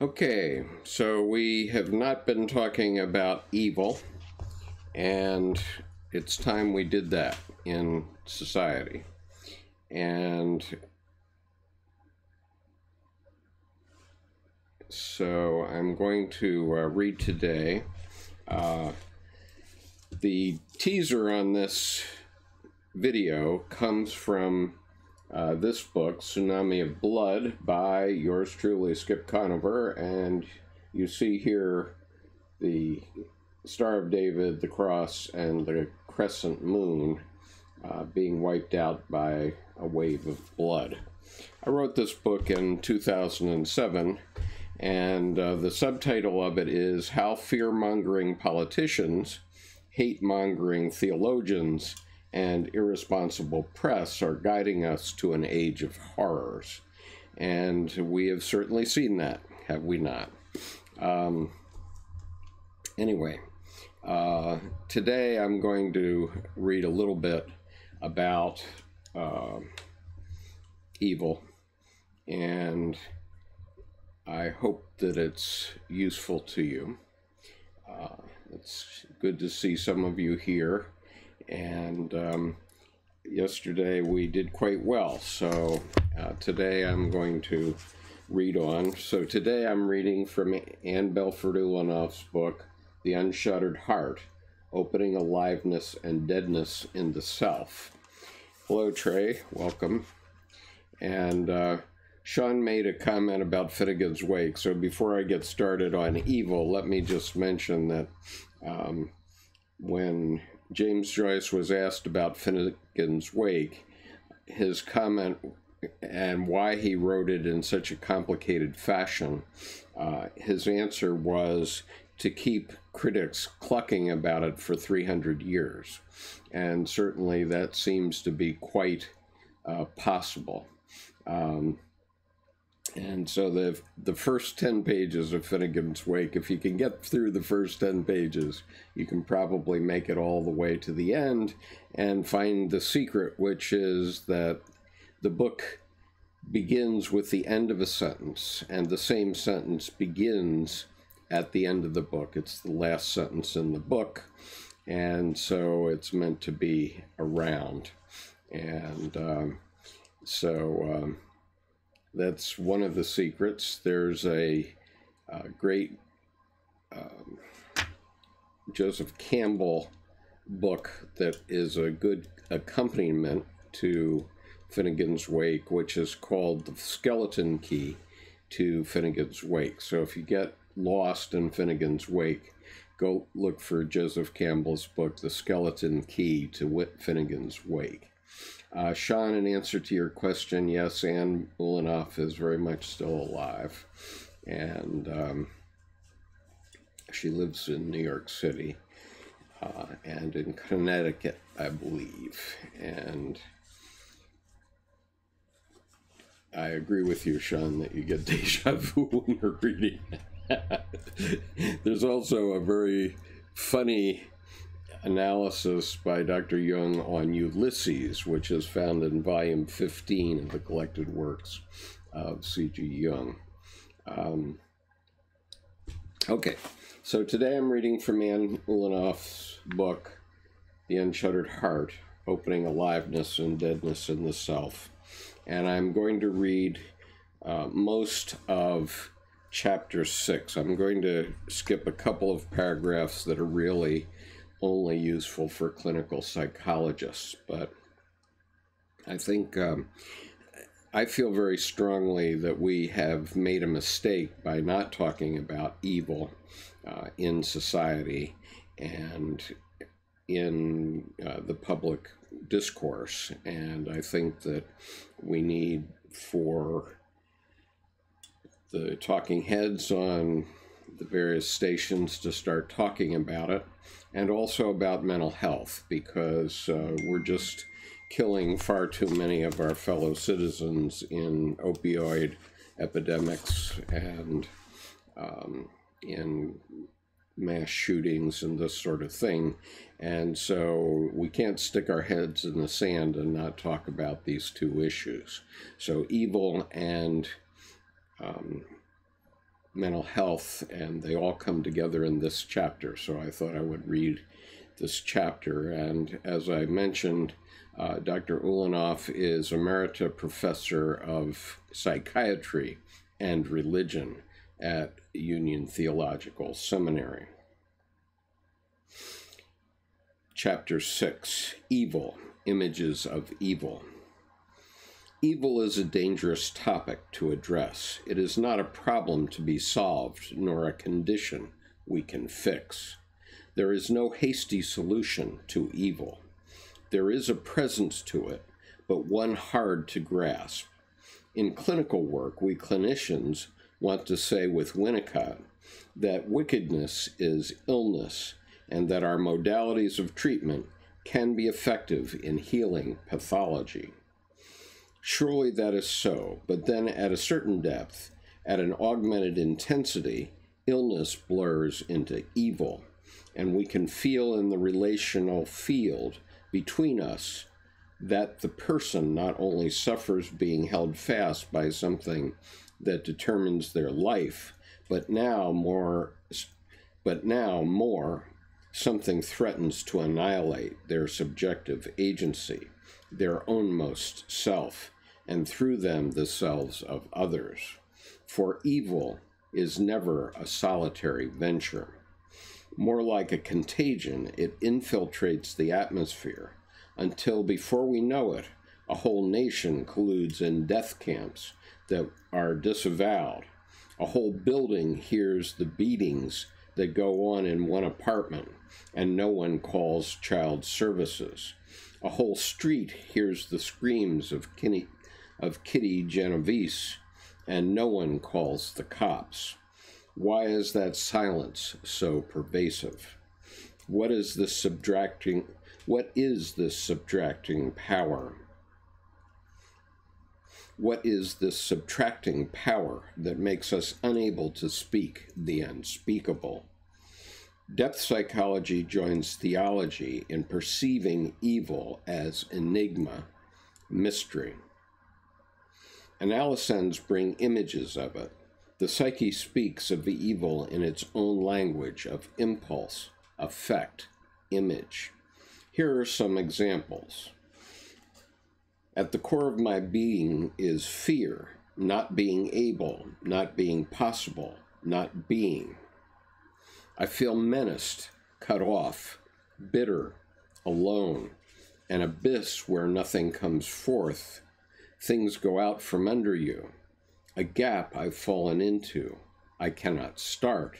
Okay, so we have not been talking about evil, and it's time we did that in society. And so I'm going to read today. The teaser on this video comes from this book, Tsunami of Blood, by yours truly, Skip Conover, and you see here the Star of David, the cross, and the crescent moon being wiped out by a wave of blood. I wrote this book in 2007, and the subtitle of it is How Fear-Mongering Politicians, Hate-Mongering Theologians, and Irresponsible Press are guiding us to an age of horrors. And we have certainly seen that, have we not? Anyway, today I'm going to read a little bit about evil, and I hope that it's useful to you. It's good to see some of you here. And yesterday we did quite well, so today I'm going to read on. So today I'm reading from Belford Ulanov's book, The Unshuttered Heart, Opening Aliveness and Deadness in the Self. Hello, Trey. Welcome. And Sean made a comment about Finnegan's Wake, so before I get started on evil, let me just mention that when James Joyce was asked about Finnegan's Wake, his comment and why he wrote it in such a complicated fashion, his answer was to keep critics clucking about it for 300 years. And certainly that seems to be quite possible. And so the first 10 pages of Finnegan's Wake, if you can get through the first 10 pages, you can probably make it all the way to the end and find the secret, which is that the book begins with the end of a sentence, and the same sentence begins at the end of the book. It's the last sentence in the book, and so it's meant to be around. And that's one of the secrets. There's a great Joseph Campbell book that is a good accompaniment to Finnegan's Wake, which is called The Skeleton Key to Finnegan's Wake. So if you get lost in Finnegan's Wake, go look for Joseph Campbell's book, The Skeleton Key to Finnegan's Wake. Sean, in answer to your question, yes, Anne Ulanov is very much still alive, and she lives in New York City and in Connecticut, I believe. And I agree with you, Sean, that you get deja vu when you're reading. There's also a very funny analysis by Dr. Jung on Ulysses, which is found in volume 15 of the collected works of C.G. Jung. Okay, so today I'm reading from Anne Ulanov's book, The Unshuttered Heart, Opening Aliveness and Deadness in the Self. And I'm going to read most of chapter 6. I'm going to skip a couple of paragraphs that are really only useful for clinical psychologists, but I think I feel very strongly that we have made a mistake by not talking about evil in society and in the public discourse, and I think that we need for the talking heads on the various stations to start talking about it, and also about mental health, because we're just killing far too many of our fellow citizens in opioid epidemics and in mass shootings and this sort of thing. And so we can't stick our heads in the sand and not talk about these two issues. So evil and mental health, and they all come together in this chapter. So I thought I would read this chapter. And as I mentioned, Dr. Ulanov is Emerita Professor of Psychiatry and Religion at Union Theological Seminary. Chapter 6, Evil, Images of Evil. Evil is a dangerous topic to address. It is not a problem to be solved, nor a condition we can fix. There is no hasty solution to evil. There is a presence to it, but one hard to grasp. In clinical work, we clinicians want to say with Winnicott that wickedness is illness, and that our modalities of treatment can be effective in healing pathology. Surely that is so, but then at a certain depth, at an augmented intensity, illness blurs into evil, and we can feel in the relational field between us that the person not only suffers being held fast by something that determines their life, but now more, something threatens to annihilate their subjective agency, their ownmost self, and through them the selves of others. For evil is never a solitary venture. More like a contagion, it infiltrates the atmosphere until, before we know it, a whole nation colludes in death camps that are disavowed. A whole building hears the beatings that go on in one apartment, and no one calls child services. A whole street hears the screams of Kitty Genovese, and no one calls the cops. Why is that silence so pervasive? What is this subtracting power? What is this subtracting power that makes us unable to speak the unspeakable? Depth psychology joins theology in perceiving evil as enigma, mystery. Analyses bring images of it. The psyche speaks of the evil in its own language of impulse, affect, image. Here are some examples. At the core of my being is fear, not being able, not being possible, not being. I feel menaced, cut off, bitter, alone, an abyss where nothing comes forth. Things go out from under you, a gap I've fallen into. I cannot start,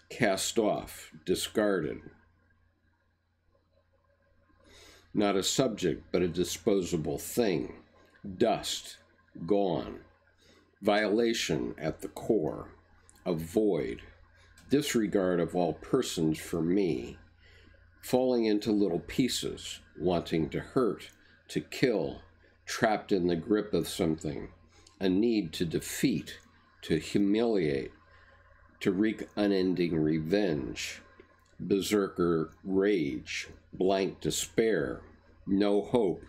cast off, discarded. Not a subject, but a disposable thing, dust, gone, violation at the core, a void, disregard of all persons for me, falling into little pieces, wanting to hurt, to kill, trapped in the grip of something, a need to defeat, to humiliate, to wreak unending revenge, berserker rage, blank despair, no hope.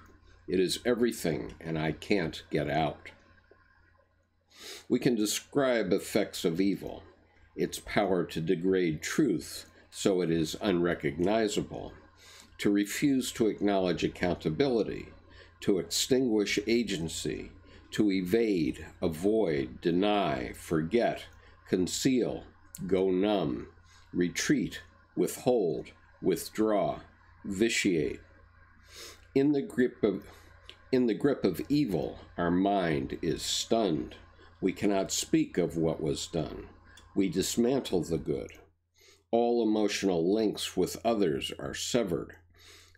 It is everything, and I can't get out. We can describe effects of evil, its power to degrade truth so it is unrecognizable, to refuse to acknowledge accountability, to extinguish agency, to evade, avoid, deny, forget, conceal, go numb, retreat, withhold, withdraw, vitiate. In the grip of evil, our mind is stunned. We cannot speak of what was done. We dismantle the good. All emotional links with others are severed.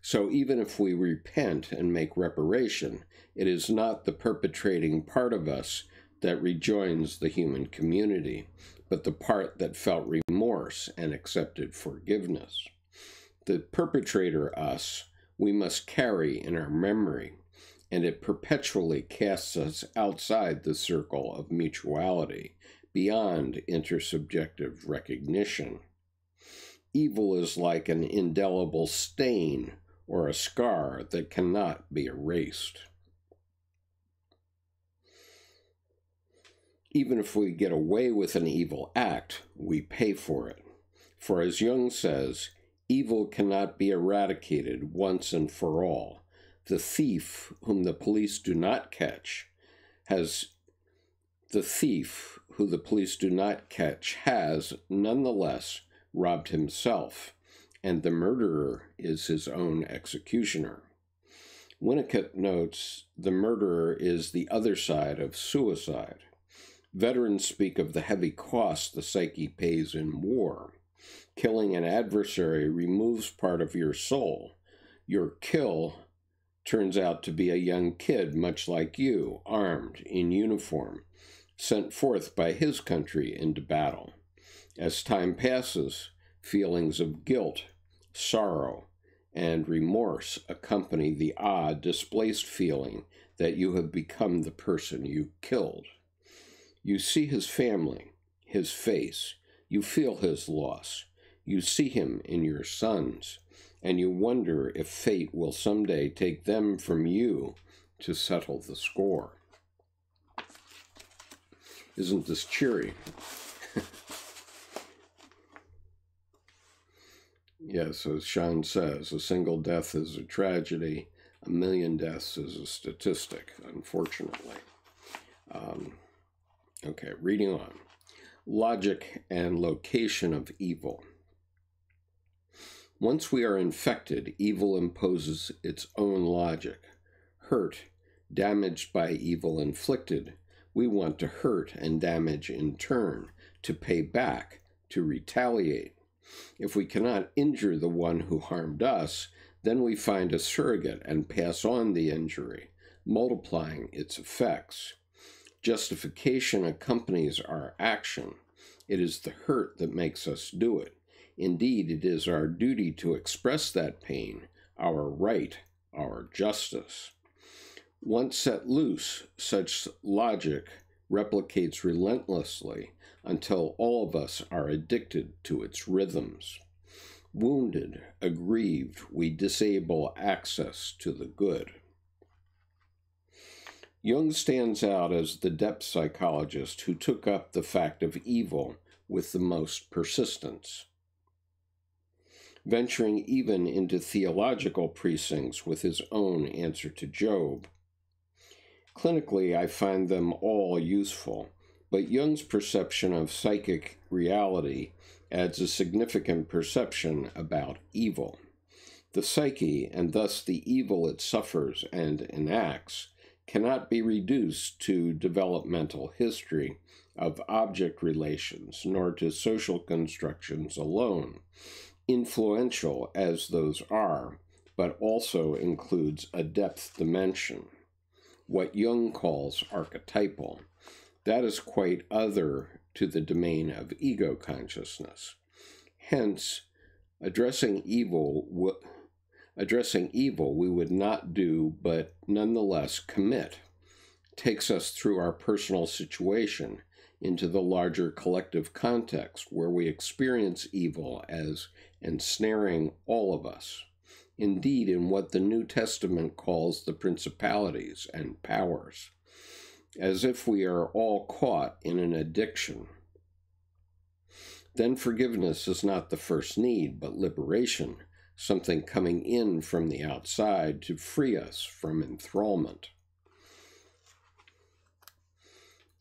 So even if we repent and make reparation, it is not the perpetrating part of us that rejoins the human community, but the part that felt remorse and accepted forgiveness. The perpetrator us we must carry in our memory, and it perpetually casts us outside the circle of mutuality, beyond intersubjective recognition. Evil is like an indelible stain or a scar that cannot be erased. Even if we get away with an evil act, we pay for it. For as Jung says, evil cannot be eradicated once and for all. The thief whom the police do not catch has nonetheless robbed himself, and the murderer is his own executioner. Winnicott notes the murderer is the other side of suicide. Veterans speak of the heavy cost the psyche pays in war. Killing an adversary removes part of your soul. Your kill turns out to be a young kid much like you, armed, in uniform, sent forth by his country into battle. As time passes, feelings of guilt, sorrow, and remorse accompany the odd, displaced feeling that you have become the person you killed. You see his family, his face, you feel his loss, you see him in your sons, and you wonder if fate will someday take them from you to settle the score. Isn't this cheery? Yes, as Sean says, a single death is a tragedy, a million deaths is a statistic, unfortunately. Okay, reading on. Logic and location of evil. Once we are infected, evil imposes its own logic. Hurt, damaged by evil inflicted, we want to hurt and damage in turn, to pay back, to retaliate. If we cannot injure the one who harmed us, then we find a surrogate and pass on the injury, multiplying its effects. Justification accompanies our action. It is the hurt that makes us do it. Indeed, it is our duty to express that pain, our right, our justice. Once set loose, such logic replicates relentlessly until all of us are addicted to its rhythms. Wounded, aggrieved, we disable access to the good. Jung stands out as the depth psychologist who took up the fact of evil with the most persistence, venturing even into theological precincts with his own answer to Job. Clinically, I find them all useful, but Jung's perception of psychic reality adds a significant perception about evil. The psyche, and thus the evil it suffers and enacts, cannot be reduced to developmental history of object relations, nor to social constructions alone, influential as those are, but also includes a depth dimension, what Jung calls archetypal. That is quite other to the domain of ego consciousness. Hence, addressing evil we would not do, but nonetheless commit, takes us through our personal situation into the larger collective context where we experience evil as ensnaring all of us. Indeed, in what the New Testament calls the principalities and powers, as if we are all caught in an addiction. Then forgiveness is not the first need, but liberation, something coming in from the outside to free us from enthrallment.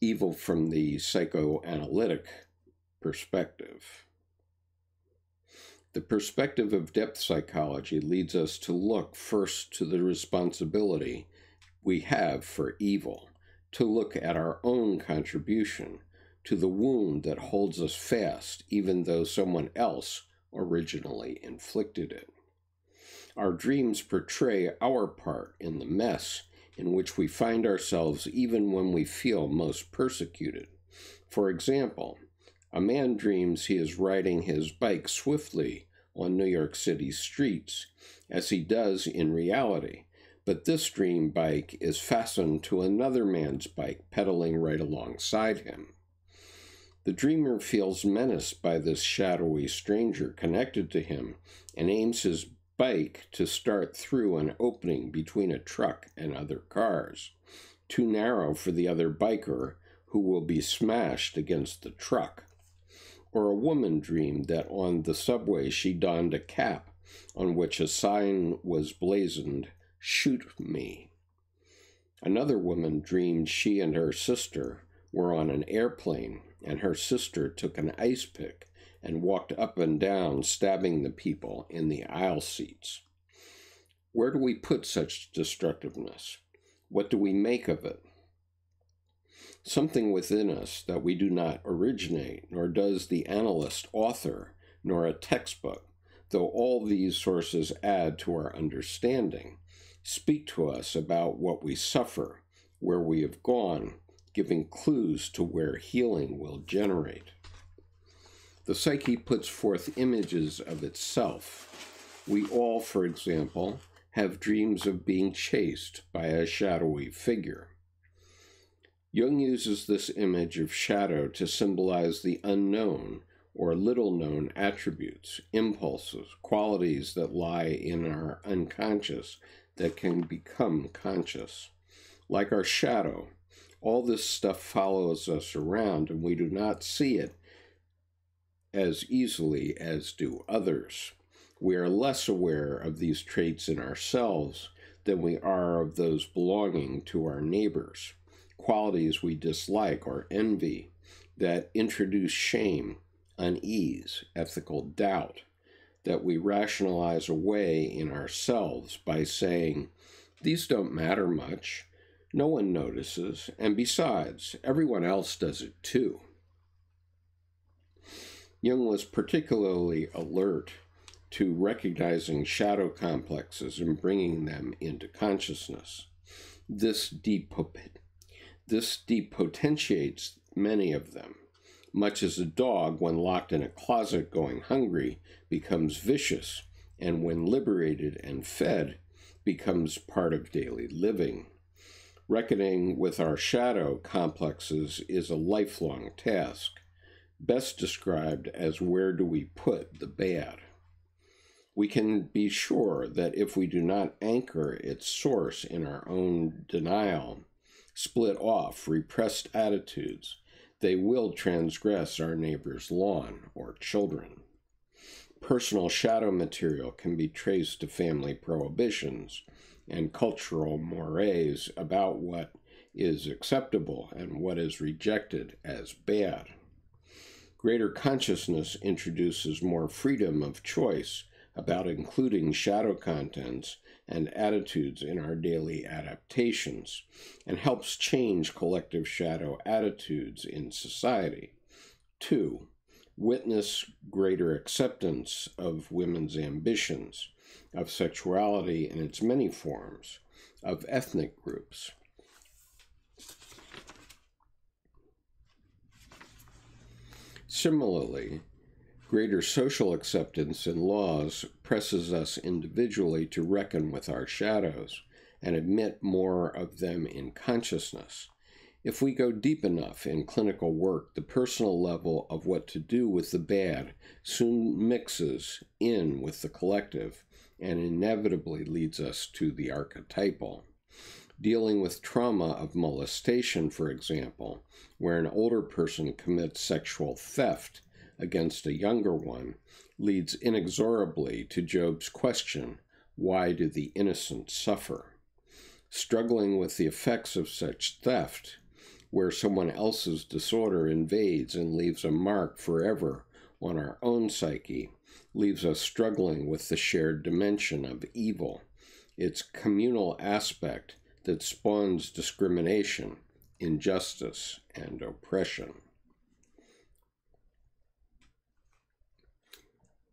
Evil from the psychoanalytic perspective. The perspective of depth psychology leads us to look first to the responsibility we have for evil, to look at our own contribution, to the wound that holds us fast, even though someone else originally inflicted it. Our dreams portray our part in the mess in which we find ourselves even when we feel most persecuted. For example, a man dreams he is riding his bike swiftly on New York City streets, as he does in reality, but this dream bike is fastened to another man's bike pedaling right alongside him. The dreamer feels menaced by this shadowy stranger connected to him and aims his bike to start through an opening between a truck and other cars, too narrow for the other biker who will be smashed against the truck. Or a woman dreamed that on the subway she donned a cap on which a sign was blazoned, "Shoot me." Another woman dreamed she and her sister were on an airplane, and her sister took an ice pick and walked up and down, stabbing the people in the aisle seats. Where do we put such destructiveness? What do we make of it? Something within us that we do not originate, nor does the analyst author, nor a textbook, though all these sources add to our understanding, speak to us about what we suffer, where we have gone, giving clues to where healing will generate. The psyche puts forth images of itself. We all, for example, have dreams of being chased by a shadowy figure. Jung uses this image of shadow to symbolize the unknown or little-known attributes, impulses, qualities that lie in our unconscious that can become conscious. Like our shadow, all this stuff follows us around, and we do not see it as easily as do others. We are less aware of these traits in ourselves than we are of those belonging to our neighbors, qualities we dislike or envy that introduce shame, unease, ethical doubt, that we rationalize away in ourselves by saying, "These don't matter much, no one notices, and besides, everyone else does it too." Jung was particularly alert to recognizing shadow complexes and bringing them into consciousness. This depotentiates many of them, much as a dog, when locked in a closet going hungry, becomes vicious, and when liberated and fed, becomes part of daily living. Reckoning with our shadow complexes is a lifelong task, best described as where do we put the bad. We can be sure that if we do not anchor its source in our own denial, split off repressed attitudes, they will transgress our neighbor's lawn or children. Personal shadow material can be traced to family prohibitions and cultural mores about what is acceptable and what is rejected as bad. Greater consciousness introduces more freedom of choice about including shadow contents and attitudes in our daily adaptations, and helps change collective shadow attitudes in society. 2. Witness greater acceptance of women's ambitions, of sexuality in its many forms, of ethnic groups. Similarly, greater social acceptance in laws presses us individually to reckon with our shadows and admit more of them in consciousness. If we go deep enough in clinical work, the personal level of what to do with the bad soon mixes in with the collective and inevitably leads us to the archetypal. Dealing with trauma of molestation, for example, where an older person commits sexual theft against a younger one, leads inexorably to Job's question, "Why do the innocent suffer?" Struggling with the effects of such theft, where someone else's disorder invades and leaves a mark forever on our own psyche, leaves us struggling with the shared dimension of evil, its communal aspect that spawns discrimination, injustice, and oppression.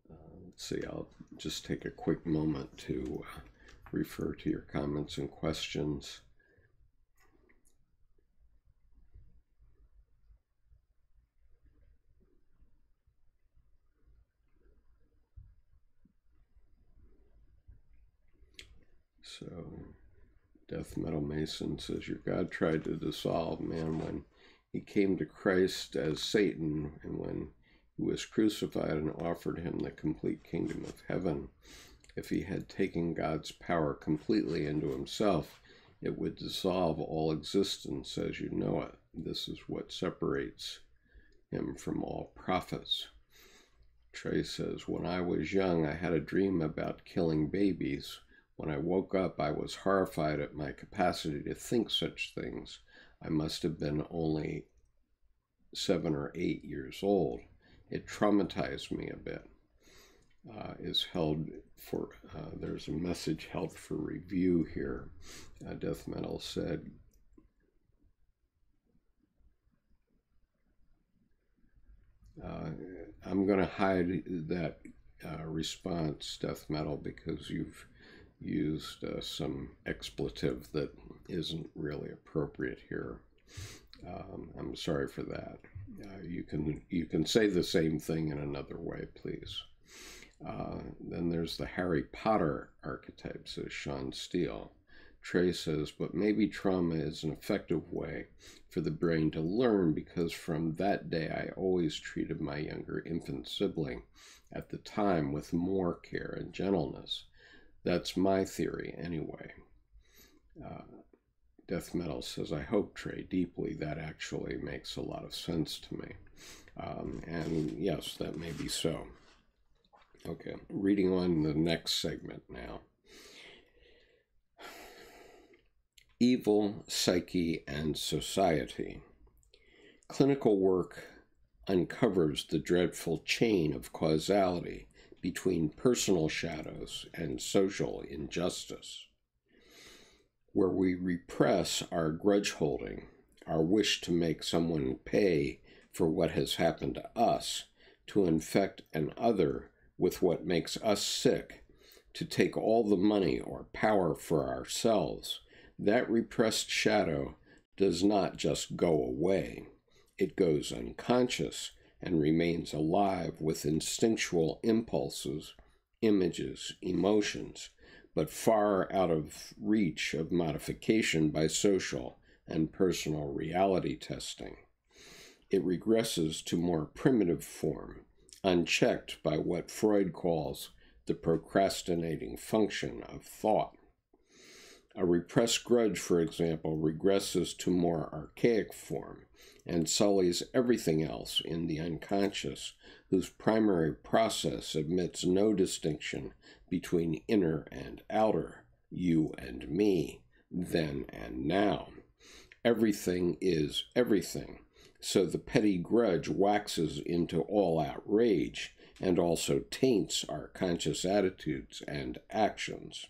Let's see, I'll just take a quick moment to refer to your comments and questions. So, Death Metal Mason says, your God tried to dissolve man when he came to Christ as Satan, and when he was crucified and offered him the complete kingdom of heaven. If he had taken God's power completely into himself, it would dissolve all existence as you know it. this is what separates him from all prophets. Trey says, when I was young, I had a dream about killing babies. When I woke up, I was horrified at my capacity to think such things. I must have been only 7 or 8 years old. It traumatized me a bit. There's a message held for review here. Death Metal said, I'm going to hide that response, Death Metal, because you've used some expletive that isn't really appropriate here. I'm sorry for that. You can say the same thing in another way, please. Then there's the Harry Potter archetype, says Sean Steele. Trey says, but maybe trauma is an effective way for the brain to learn, because from that day I always treated my younger infant sibling at the time with more care and gentleness. That's my theory anyway. Death Metal says, I hope, Trey, deeply. That actually makes a lot of sense to me. And yes, that may be so. Okay, reading on the next segment now. Evil, Psyche, and Society. Clinical work uncovers the dreadful chain of causality between personal shadows and social injustice. Where we repress our grudge holding, our wish to make someone pay for what has happened to us, to infect an other with what makes us sick, to take all the money or power for ourselves, that repressed shadow does not just go away. It goes unconscious and remains alive with instinctual impulses, images, emotions, but far out of reach of modification by social and personal reality testing. It regresses to more primitive form, unchecked by what Freud calls the procrastinating function of thought. A repressed grudge, for example, regresses to more archaic form and sullies everything else in the unconscious, whose primary process admits no distinction between inner and outer, you and me, then and now. Everything is everything, so the petty grudge waxes into all-out rage and also taints our conscious attitudes and actions.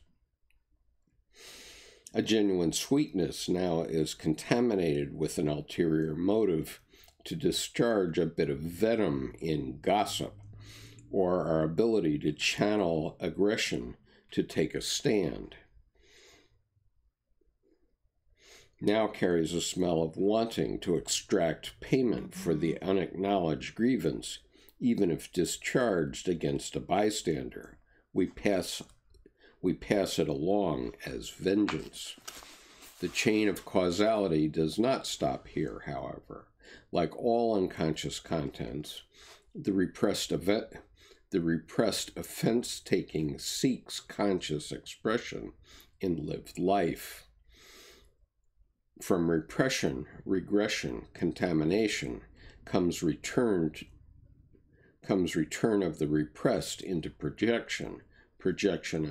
A genuine sweetness now is contaminated with an ulterior motive to discharge a bit of venom in gossip, or our ability to channel aggression to take a stand. Now carries a smell of wanting to extract payment for the unacknowledged grievance, even if discharged against a bystander. We pass it along as vengeance. The chain of causality does not stop here, however. Like all unconscious contents, the repressed offense-taking seeks conscious expression in lived life. From repression, regression, contamination, comes return of the repressed into projection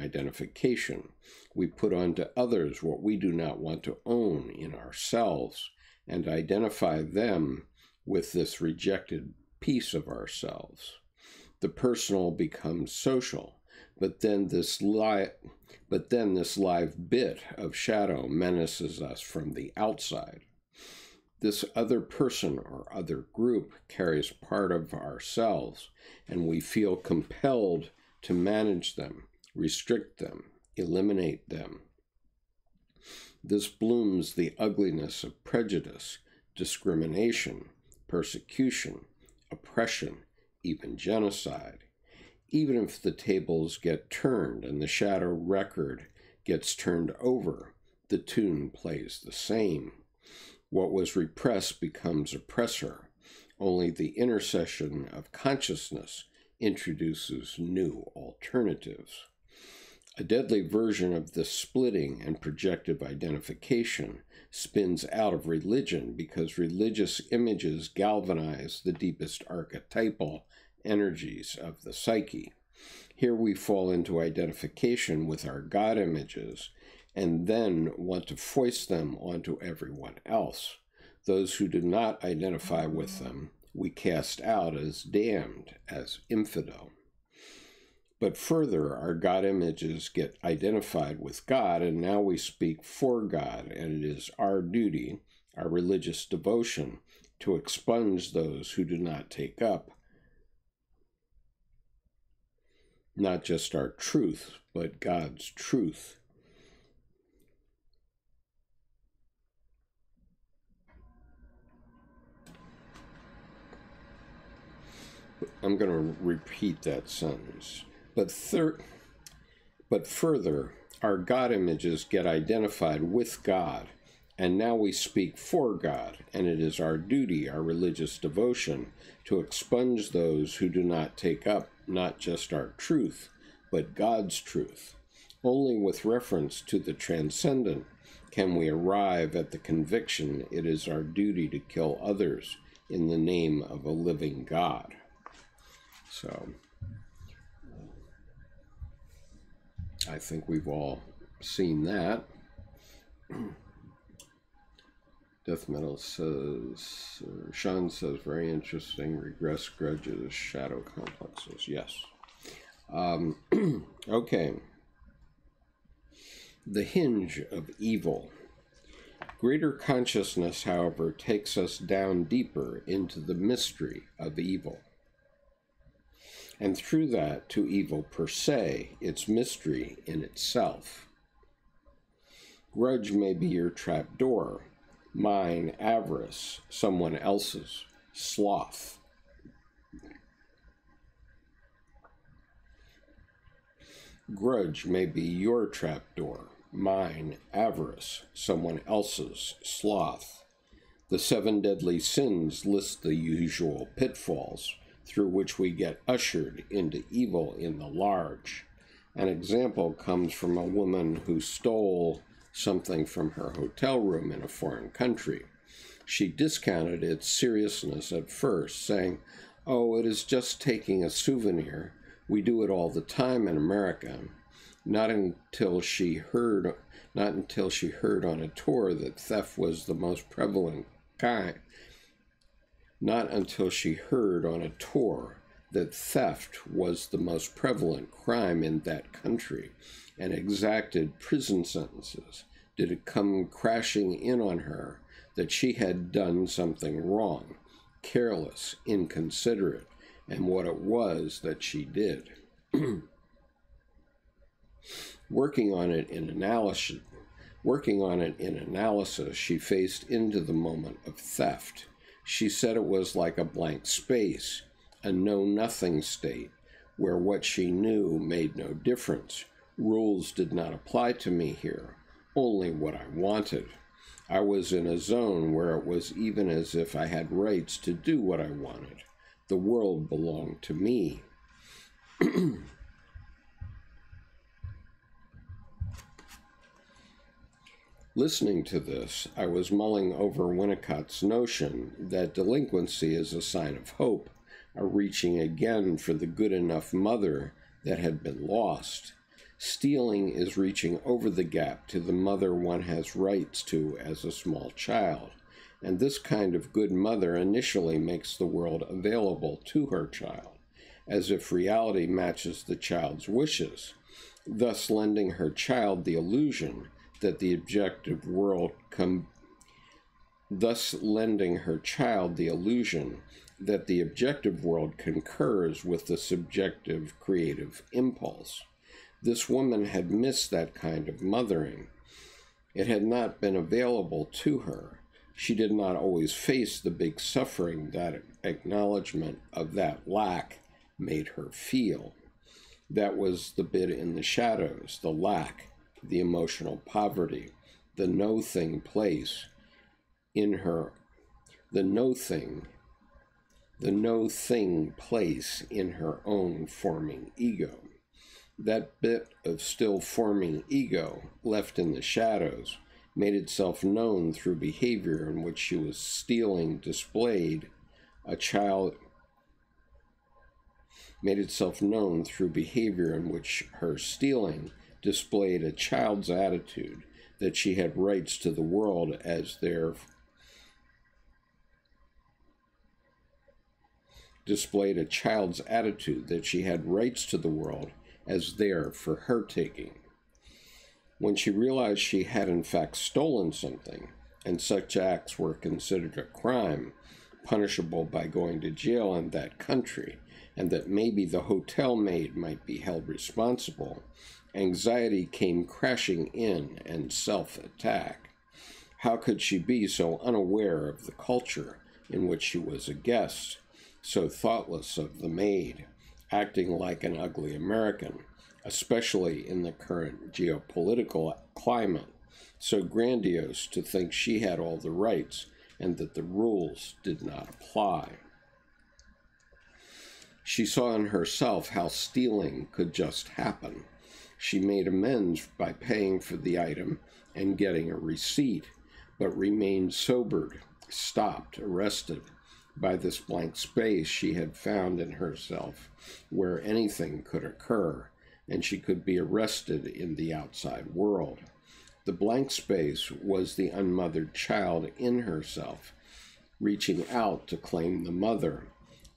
identification. We put onto others what we do not want to own in ourselves and identify them with this rejected piece of ourselves. The personal becomes social, but then this live bit of shadow menaces us from the outside. This other person or other group carries part of ourselves, and we feel compelled to manage them, restrict them, eliminate them. This blooms the ugliness of prejudice, discrimination, persecution, oppression, even genocide. Even if the tables get turned and the shadow record gets turned over, the tune plays the same. What was repressed becomes oppressor. Only the intercession of consciousness introduces new alternatives. A deadly version of this splitting and projective identification spins out of religion because religious images galvanize the deepest archetypal energies of the psyche. Here we fall into identification with our God images and then want to foist them onto everyone else. Those who do not identify with them, we cast out as damned, as infidel. But further, our God images get identified with God, and now we speak for God, and it is our duty, our religious devotion, to expunge those who do not take up not just our truth, but God's truth. I'm going to repeat that sentence. But further, our God images get identified with God, and now we speak for God, and it is our duty, our religious devotion, to expunge those who do not take up not just our truth, but God's truth. Only with reference to the transcendent can we arrive at the conviction it is our duty to kill others in the name of a living God. So, I think we've all seen that. Death Metal says, Sean says, very interesting, regress, grudges, shadow complexes. Yes. Okay. The hinge of evil. Greater consciousness, however, takes us down deeper into the mystery of evil. And through that to evil per se, its mystery in itself. Grudge may be your trapdoor, mine avarice, someone else's sloth. Grudge may be your trapdoor, mine avarice, someone else's sloth. The 7 deadly sins list the usual pitfalls through which we get ushered into evil in the large. An example comes from a woman who stole something from her hotel room in a foreign country. She discounted its seriousness at first, saying, "Oh, it is just taking a souvenir. We do it all the time in America." Not until she heard on a tour that theft was the most prevalent kind. Not until she heard on a tour that theft was the most prevalent crime in that country and exacted prison sentences did it come crashing in on her that she had done something wrong, careless, inconsiderate, and what it was that she did. Working on it in analysis, she faced into the moment of theft. She said it was like a blank space, a know-nothing state, where what she knew made no difference. Rules did not apply to me here, only what I wanted. I was in a zone where it was even as if I had rights to do what I wanted. The world belonged to me. Listening to this, I was mulling over Winnicott's notion that delinquency is a sign of hope, a reaching again for the good enough mother that had been lost. Stealing is reaching over the gap to the mother one has rights to as a small child, and this kind of good mother initially makes the world available to her child, as if reality matches the child's wishes, thus lending her child the illusion that the objective world concurs with the subjective creative impulse. This woman had missed that kind of mothering. It had not been available to her. She did not always face the big suffering that acknowledgement of that lack made her feel. That was the bit in the shadows, the lack, the emotional poverty, the no-thing place in her, the no-thing place in her own forming ego. That bit of still forming ego, left in the shadows, made itself known through behavior in which she was stealing displayed a child made itself known through behavior in which her stealing displayed a child's attitude that she had rights to the world as there displayed a child's attitude that she had rights to the world as there for her taking. When she realized she had in fact stolen something, and such acts were considered a crime, punishable by going to jail in that country, and that maybe the hotel maid might be held responsible, anxiety came crashing in and self-attack. How could she be so unaware of the culture in which she was a guest, so thoughtless of the maid, acting like an ugly American, especially in the current geopolitical climate, so grandiose to think she had all the rights and that the rules did not apply? She saw in herself how stealing could just happen. She made amends by paying for the item and getting a receipt, but remained sobered, stopped, arrested by this blank space she had found in herself where anything could occur, and she could be arrested in the outside world. The blank space was the unmothered child in herself, reaching out to claim the mother,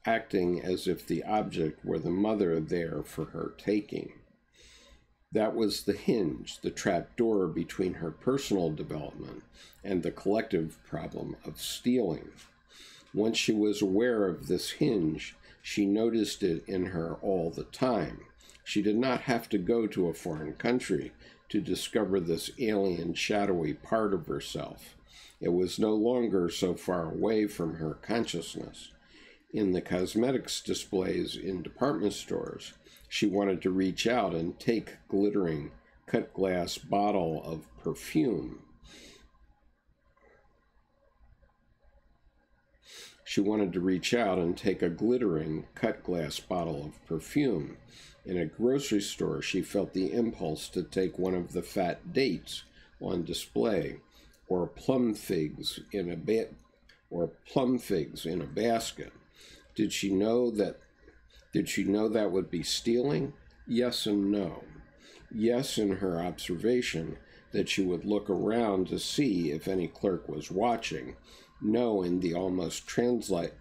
acting as if the object were the mother there for her taking. That was the hinge, the trap door between her personal development and the collective problem of stealing. Once she was aware of this hinge, she noticed it in her all the time. She did not have to go to a foreign country to discover this alien, shadowy part of herself. It was no longer so far away from her consciousness. In the cosmetics displays in department stores, she wanted to reach out and take glittering cut glass bottle of perfume. She wanted to reach out and take a glittering cut glass bottle of perfume. In a grocery store, she felt the impulse to take one of the fat dates on display, or plum figs in a basket. Did she know that would be stealing? Yes and no. Yes, in her observation that she would look around to see if any clerk was watching. No, in the almost trance-like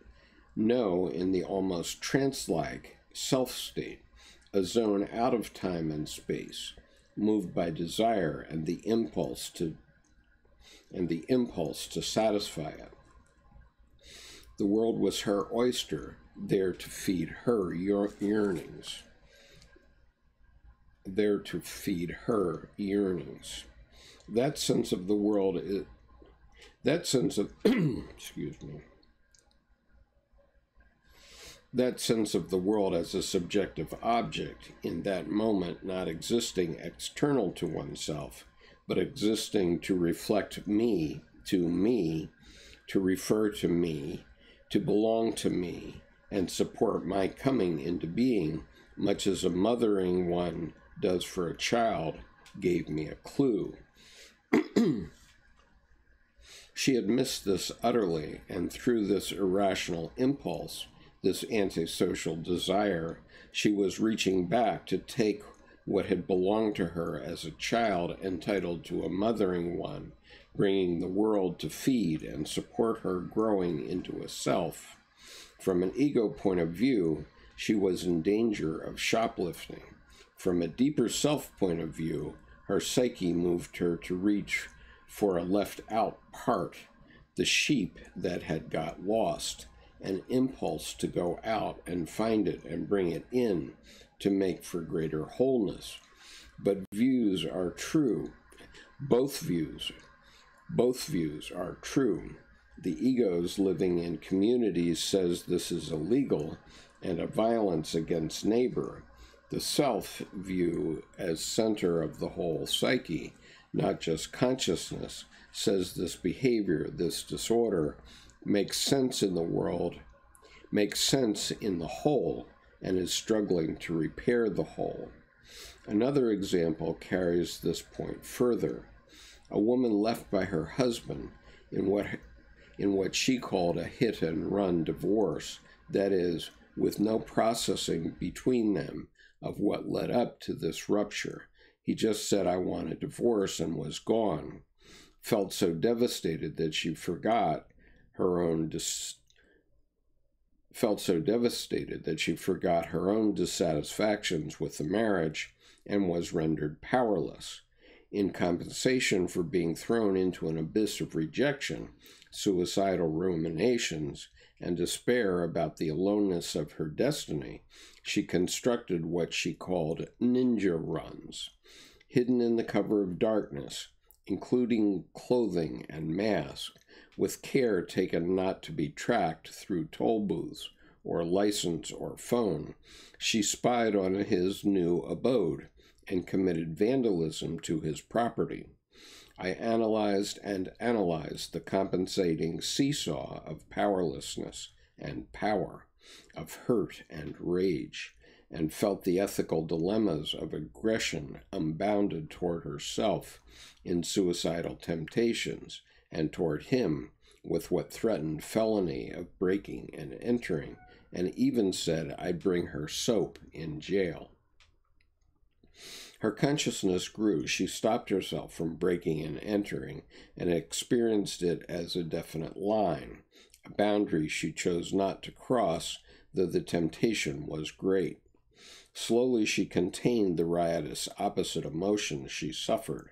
self-state, a zone out of time and space, moved by desire and the impulse to satisfy it. The world was her oyster, there to feed her yearnings. There to feed her yearnings. That sense of the world is that sense of that sense of the world as a subjective object in that moment, not existing external to oneself, but existing to reflect me, to refer to me, to belong to me, and support my coming into being, much as a mothering one does for a child, gave me a clue. She had missed this utterly, and through this irrational impulse, this antisocial desire, she was reaching back to take what had belonged to her as a child entitled to a mothering one, bringing the world to feed and support her growing into a self. From an ego point of view, she was in danger of shoplifting. From a deeper self point of view, her psyche moved her to reach for a left-out part, the sheep that had got lost, an impulse to go out and find it and bring it in to make for greater wholeness. But views are true. Both views are true. The egos living in communities says this is illegal and a violence against neighbor. The self view as center of the whole psyche, not just consciousness, says this behavior, this disorder, makes sense in the world, makes sense in the whole, and is struggling to repair the whole. Another example carries this point further. A woman left by her husband in what she called a hit-and-run divorce, that is, with no processing between them of what led up to this rupture. He just said, "I want a divorce," and was gone. Felt so devastated that she forgot her own dissatisfactions with the marriage and was rendered powerless. In compensation for being thrown into an abyss of rejection, suicidal ruminations, and despair about the aloneness of her destiny, she constructed what she called ninja runs, hidden in the cover of darkness, including clothing and mask, with care taken not to be tracked through toll booths or license or phone. She spied on his new abode and committed vandalism to his property. I analyzed the compensating seesaw of powerlessness and power, of hurt and rage, and felt the ethical dilemmas of aggression unbounded toward herself in suicidal temptations, and toward him with what threatened felony of breaking and entering, and even said I'd bring her soap in jail. Her consciousness grew. She stopped herself from breaking and entering and experienced it as a definite line, a boundary she chose not to cross, though the temptation was great. Slowly she contained the riotous opposite emotions she suffered,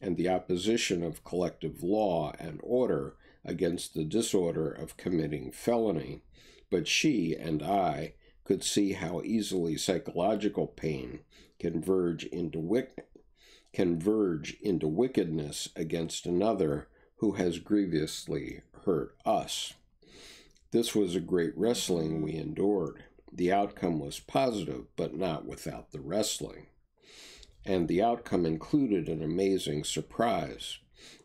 and the opposition of collective law and order against the disorder of committing felony, but she and I could see how easily psychological pain can verge into wickedness against another who has grievously hurt us. This was a great wrestling we endured. The outcome was positive, but not without the wrestling. And the outcome included an amazing surprise.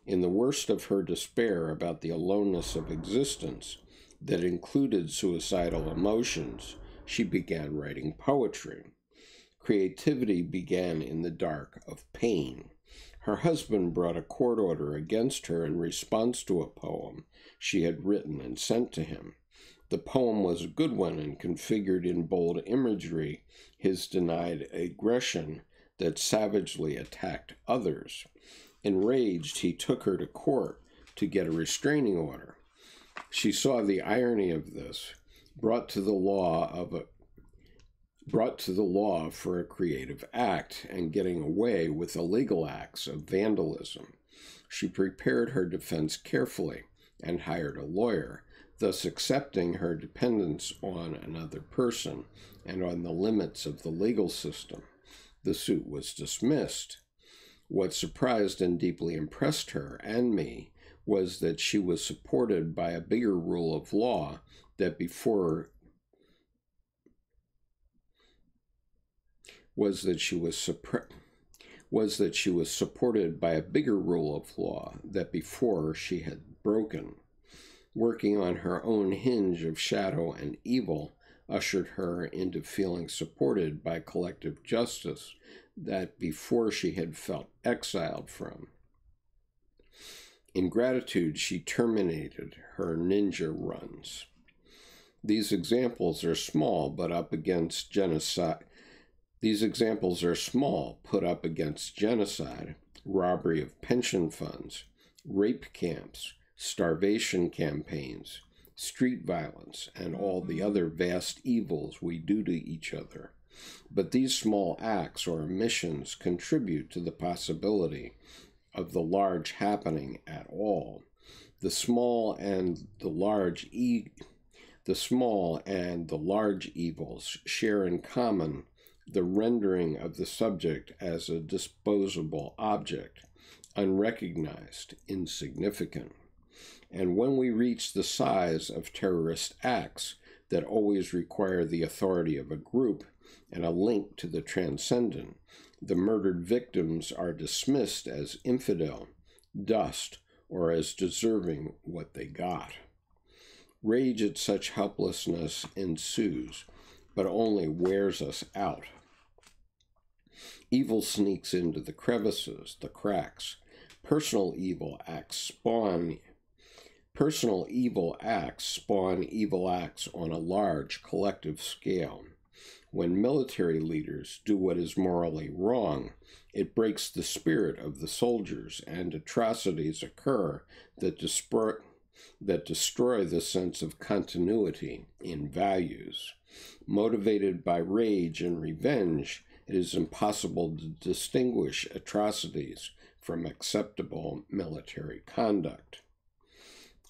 In the worst of her despair about the aloneness of existence that included suicidal emotions, she began writing poetry. Creativity began in the dark of pain. Her husband brought a court order against her in response to a poem she had written and sent to him. The poem was a good one and configured in bold imagery his denied aggression that savagely attacked others. Enraged, he took her to court to get a restraining order. She saw the irony of this, brought to the law for a creative act and getting away with illegal acts of vandalism. She prepared her defense carefully and hired a lawyer, thus accepting her dependence on another person and on the limits of the legal system. The suit was dismissed. What surprised and deeply impressed her and me was that she was supported by a bigger rule of law that before she was supported by a bigger rule of law that before she had broken. Working on her own hinge of shadow and evil ushered her into feeling supported by collective justice that before she had felt exiled from. In gratitude, she terminated her ninja runs. These examples are small, put up against genocide, robbery of pension funds, rape camps, starvation campaigns, street violence, and all the other vast evils we do to each other. But these small acts or omissions contribute to the possibility of the large happening at all. The small and the large evils share in common the rendering of the subject as a disposable object, unrecognized, insignificant. And when we reach the size of terrorist acts that always require the authority of a group and a link to the transcendent, the murdered victims are dismissed as infidel, dust, or as deserving what they got. Rage at such helplessness ensues, but only wears us out. Evil sneaks into the crevices, the cracks. Personal evil acts spawn evil acts on a large collective scale. When military leaders do what is morally wrong, it breaks the spirit of the soldiers, and atrocities occur that destroy the sense of continuity in values. Motivated by rage and revenge, it is impossible to distinguish atrocities from acceptable military conduct.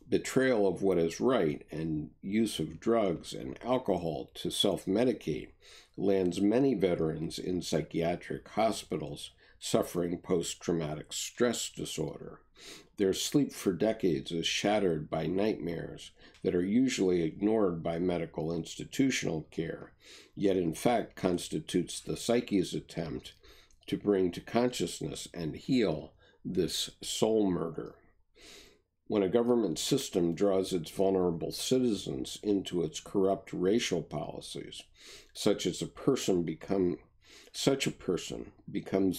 Betrayal of what is right and use of drugs and alcohol to self-medicate lands many veterans in psychiatric hospitals suffering post-traumatic stress disorder. Their sleep for decades is shattered by nightmares that are usually ignored by medical institutional care, yet in fact constitutes the psyche's attempt to bring to consciousness and heal this soul murder. When a government system draws its vulnerable citizens into its corrupt racial policies, such a person becomes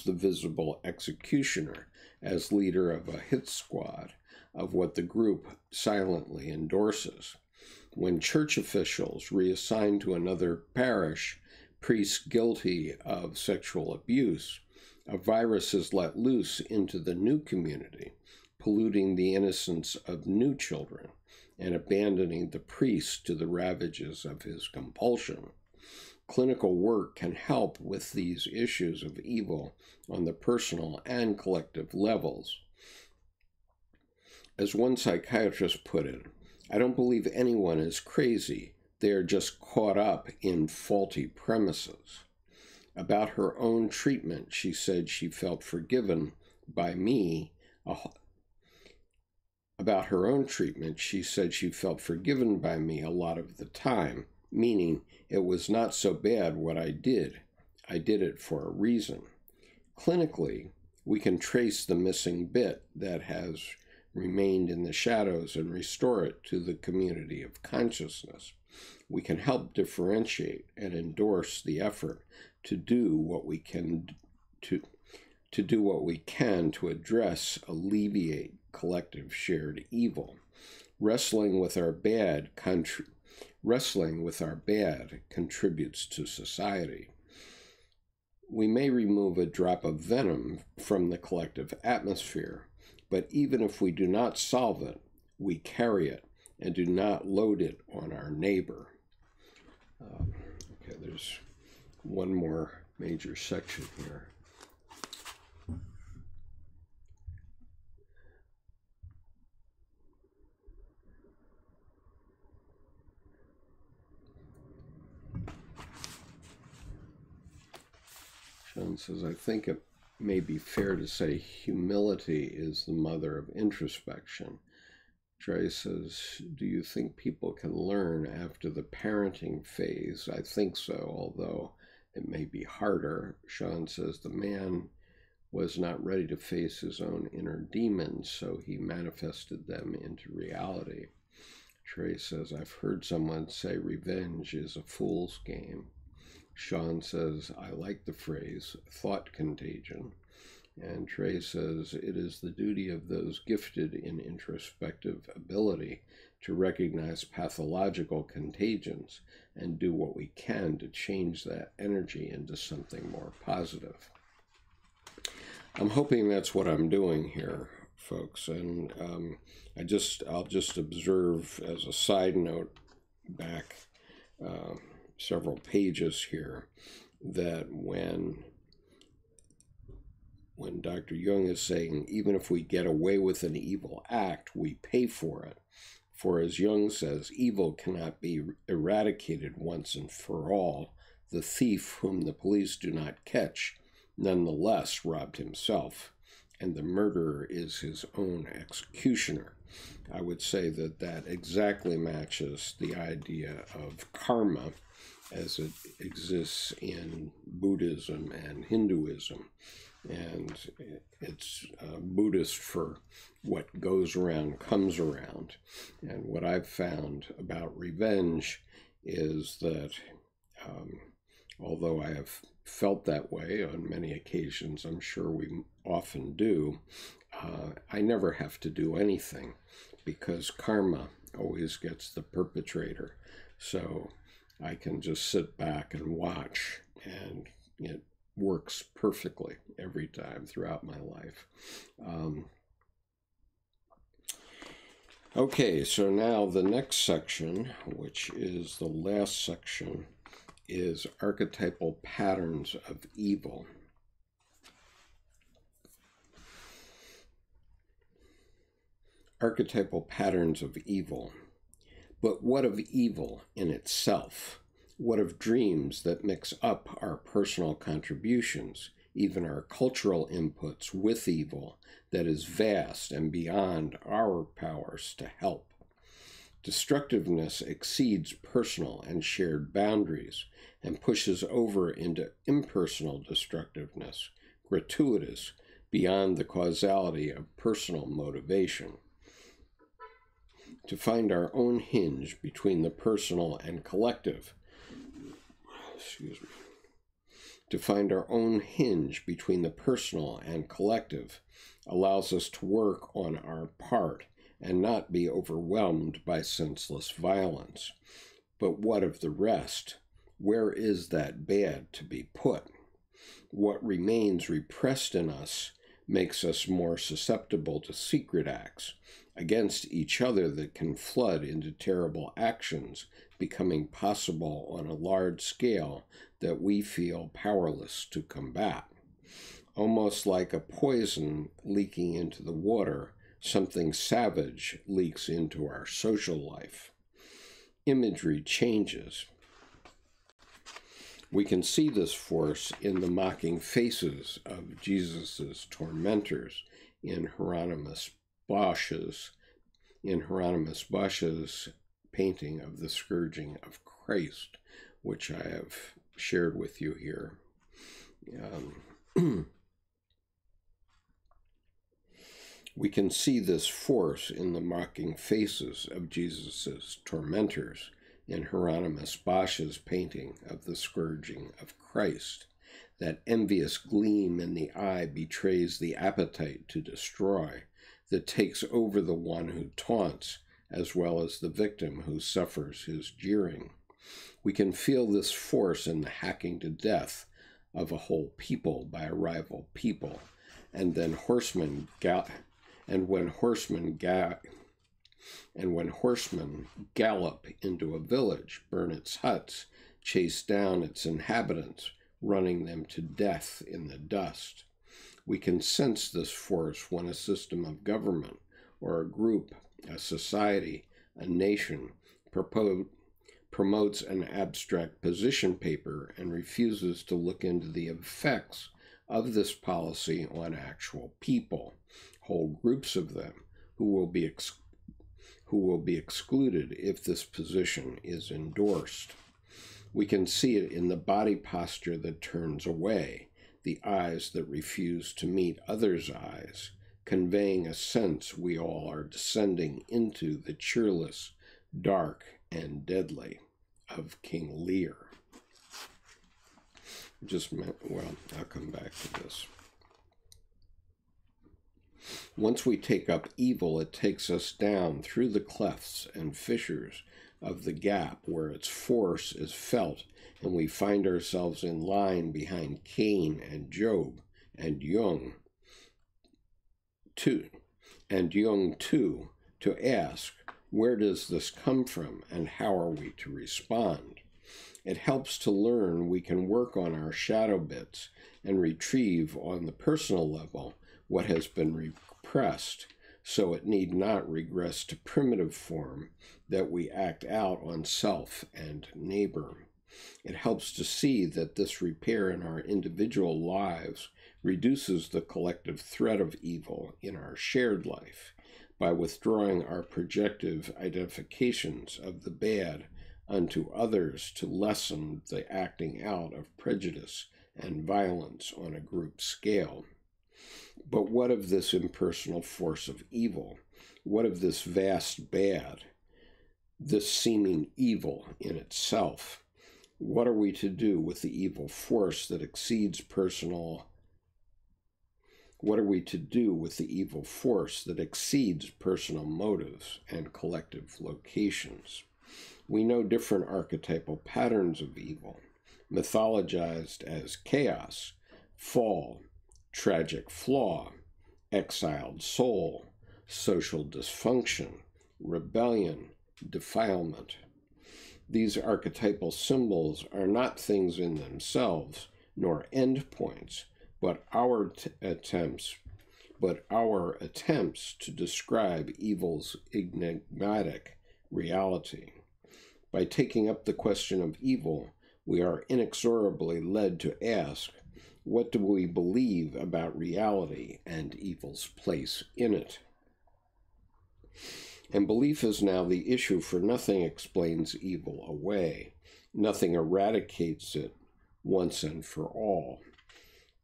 the visible executioner as leader of a hit squad of what the group silently endorses. When church officials reassign to another parish priests guilty of sexual abuse, a virus is let loose into the new community, polluting the innocence of new children and abandoning the priest to the ravages of his compulsion. Clinical work can help with these issues of evil on the personal and collective levels. As one psychiatrist put it, I don't believe anyone is crazy. They are just caught up in faulty premises. About her own treatment, she said she felt forgiven by me. About her own treatment, she said she felt forgiven by me a lot of the time, meaning it was not so bad what I did. I did it for a reason. Clinically, we can trace the missing bit that has remained in the shadows and restore it to the community of consciousness. We can help differentiate and endorse the effort to do what we can to address, alleviate collective shared evil. Wrestling with our bad contributes to society. We may remove a drop of venom from the collective atmosphere, but even if we do not solve it, we carry it and do not load it on our neighbor. Okay, there's one more major section here. Jung says, I think it may be fair to say humility is the mother of introspection. Trey says, do you think people can learn after the parenting phase? I think so, although it may be harder. Sean says, the man was not ready to face his own inner demons, so he manifested them into reality. Trey says, I've heard someone say revenge is a fool's game. Sean says, I like the phrase, thought contagion. And Trey says, it is the duty of those gifted in introspective ability to recognize pathological contagions and do what we can to change that energy into something more positive. I'm hoping that's what I'm doing here, folks. And I'll just observe as a side note back several pages here that when Dr. Jung is saying, even if we get away with an evil act, we pay for it. For as Jung says, evil cannot be eradicated once and for all. The thief whom the police do not catch, nonetheless robbed himself, and the murderer is his own executioner. I would say that exactly matches the idea of karma as it exists in Buddhism and Hinduism. And it's Buddhist for what goes around comes around. And what I've found about revenge is that although I have felt that way on many occasions. I'm sure we often do. I never have to do anything because karma always gets the perpetrator. So I can just sit back and watch, and it works perfectly every time throughout my life. Okay, so now the next section, which is the last section, is archetypal patterns of evil. Archetypal patterns of evil. But what of evil in itself? What of dreams that mix up our personal contributions, even our cultural inputs, with evil that is vast and beyond our powers to help? Destructiveness exceeds personal and shared boundaries and pushes over into impersonal destructiveness, gratuitous, beyond the causality of personal motivation. To find our own hinge between the personal and collective, to find our own hinge between the personal and collective allows us to work on our part and not be overwhelmed by senseless violence. But what of the rest? Where is that bad to be put? What remains repressed in us makes us more susceptible to secret acts against each other that can flood into terrible actions, becoming possible on a large scale that we feel powerless to combat. Almost like a poison leaking into the water, something savage leaks into our social life. Imagery changes. We can see this force in the mocking faces of Jesus' tormentors in Hieronymus Bosch's painting of the scourging of Christ, which I have shared with you here. We can see this force in the mocking faces of Jesus' tormentors in Hieronymus Bosch's painting of the scourging of Christ. That envious gleam in the eye betrays the appetite to destroy that takes over the one who taunts, as well as the victim who suffers his jeering. We can feel this force in the hacking to death of a whole people by a rival people, and when horsemen gallop into a village, burn its huts, chase down its inhabitants, running them to death in the dust. We can sense this force when a system of government or a group, a society, a nation promotes an abstract position paper and refuses to look into the effects of this policy on actual people, whole groups of them, who will be excluded if this position is endorsed. We can see it in the body posture that turns away, the eyes that refuse to meet others' eyes, conveying a sense we all are descending into the cheerless, dark, and deadly of King Lear. I'll come back to this. Once we take up evil, it takes us down through the clefts and fissures of the gap where its force is felt, and we find ourselves in line behind Cain and Job and Jung too, to ask, where does this come from and how are we to respond? It helps to learn we can work on our shadow bits and retrieve on the personal level what has been repressed, so it need not regress to primitive form that we act out on self and neighbor. It helps to see that this repair in our individual lives reduces the collective threat of evil in our shared life by withdrawing our projective identifications of the bad unto others to lessen the acting out of prejudice and violence on a group scale. But what of this impersonal force of evil? What of this vast bad, this seeming evil in itself? What are we to do with the evil force that exceeds personal motives and collective locations? We know different archetypal patterns of evil, mythologized as chaos, fall, tragic flaw, exiled soul, social dysfunction, rebellion, defilement. These archetypal symbols are not things in themselves, nor endpoints, but our attempts to describe evil's enigmatic reality. By taking up the question of evil, we are inexorably led to ask, what do we believe about reality and evil's place in it? And belief is now the issue, for nothing explains evil away. Nothing eradicates it once and for all.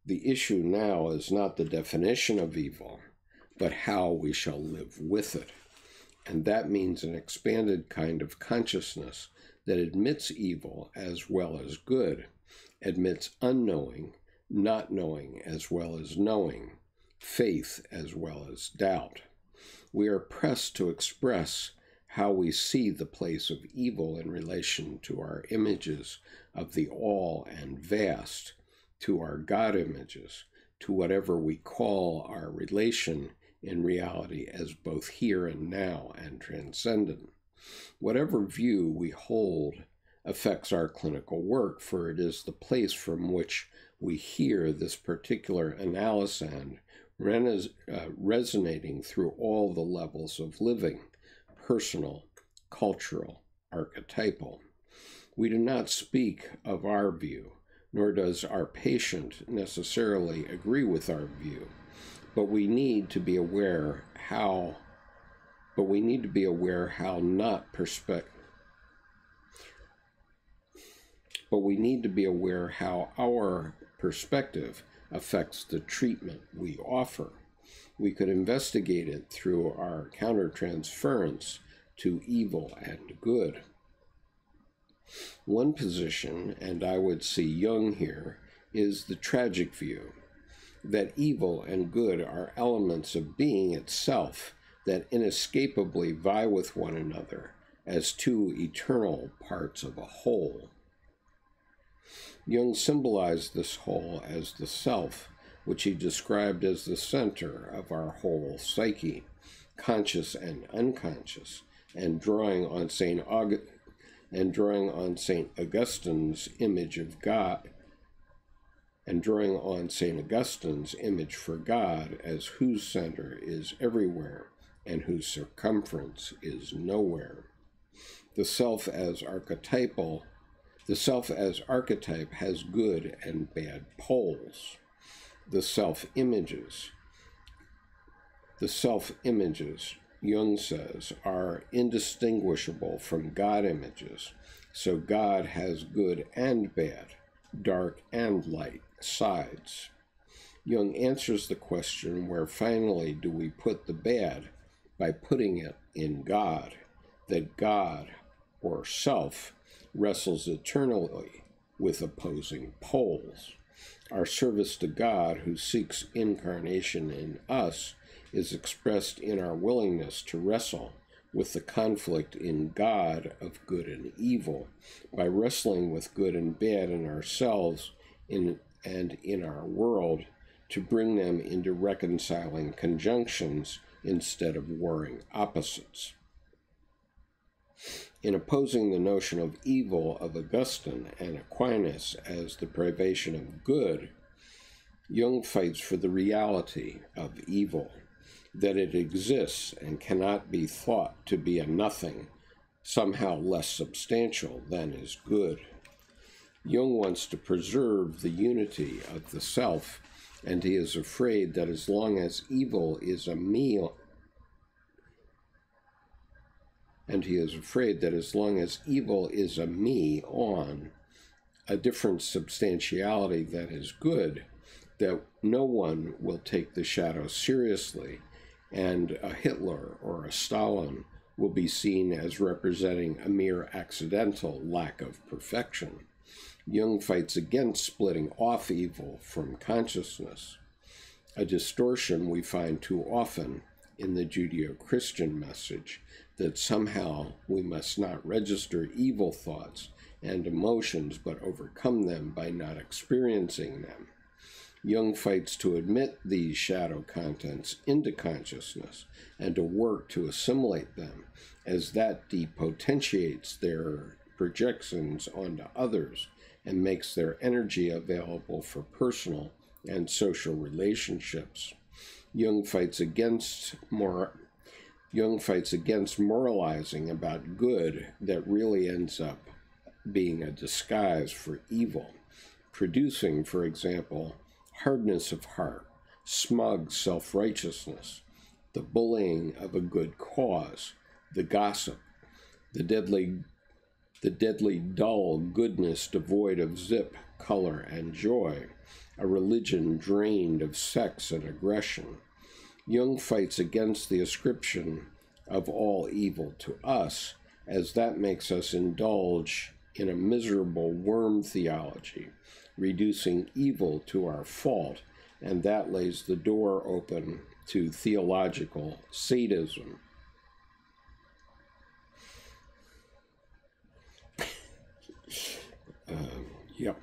The issue now is not the definition of evil, but how we shall live with it. And that means an expanded kind of consciousness that admits evil as well as good, admits unknowing, not knowing as well as knowing, faith as well as doubt. We are pressed to express how we see the place of evil in relation to our images of the all and vast, to our God images, to whatever we call our relation in reality as both here and now and transcendent. Whatever view we hold affects our clinical work, for it is the place from which we hear this particular analysand resonating through all the levels of living, personal, cultural, archetypal. We do not speak of our view, nor does our patient necessarily agree with our view, but we need to be aware how our perspective affects the treatment we offer. We could investigate it through our countertransference to evil and good. One position, and I would see Jung here, is the tragic view, that evil and good are elements of being itself that inescapably vie with one another as two eternal parts of a whole. Jung symbolized this whole as the self, which he described as the center of our whole psyche, conscious and unconscious, and drawing on St. Augustine's image of God, and drawing on St. Augustine's image for God as whose center is everywhere and whose circumference is nowhere. The self as archetype has good and bad poles. The self-images, Jung says, are indistinguishable from God images, so God has good and bad, dark and light sides. Jung answers the question, where finally do we put the bad, by putting it in God, that God, or self, wrestles eternally with opposing poles. Our service to God, who seeks incarnation in us, is expressed in our willingness to wrestle with the conflict in God of good and evil, by wrestling with good and bad in ourselves and in our world, to bring them into reconciling conjunctions instead of warring opposites. In opposing the notion of evil of Augustine and Aquinas as the privation of good, Jung fights for the reality of evil, that it exists and cannot be thought to be a nothing, somehow less substantial than is good. Jung wants to preserve the unity of the self, and he is afraid that as long as evil is a me on a different substantiality that is good, that no one will take the shadow seriously, and a Hitler or a Stalin will be seen as representing a mere accidental lack of perfection. Jung fights against splitting off evil from consciousness, a distortion we find too often in the Judeo-Christian message that somehow we must not register evil thoughts and emotions but overcome them by not experiencing them. Jung fights to admit these shadow contents into consciousness and to work to assimilate them, as that depotentiates their projections onto others and makes their energy available for personal and social relationships. Jung fights against moralizing about good that really ends up being a disguise for evil, producing, for example, hardness of heart, smug self-righteousness, the bullying of a good cause, the gossip, the deadly dull goodness devoid of zip, color, and joy, a religion drained of sex and aggression. Jung fights against the ascription of all evil to us, as that makes us indulge in a miserable worm theology, reducing evil to our fault, and that lays the door open to theological sadism. Yep.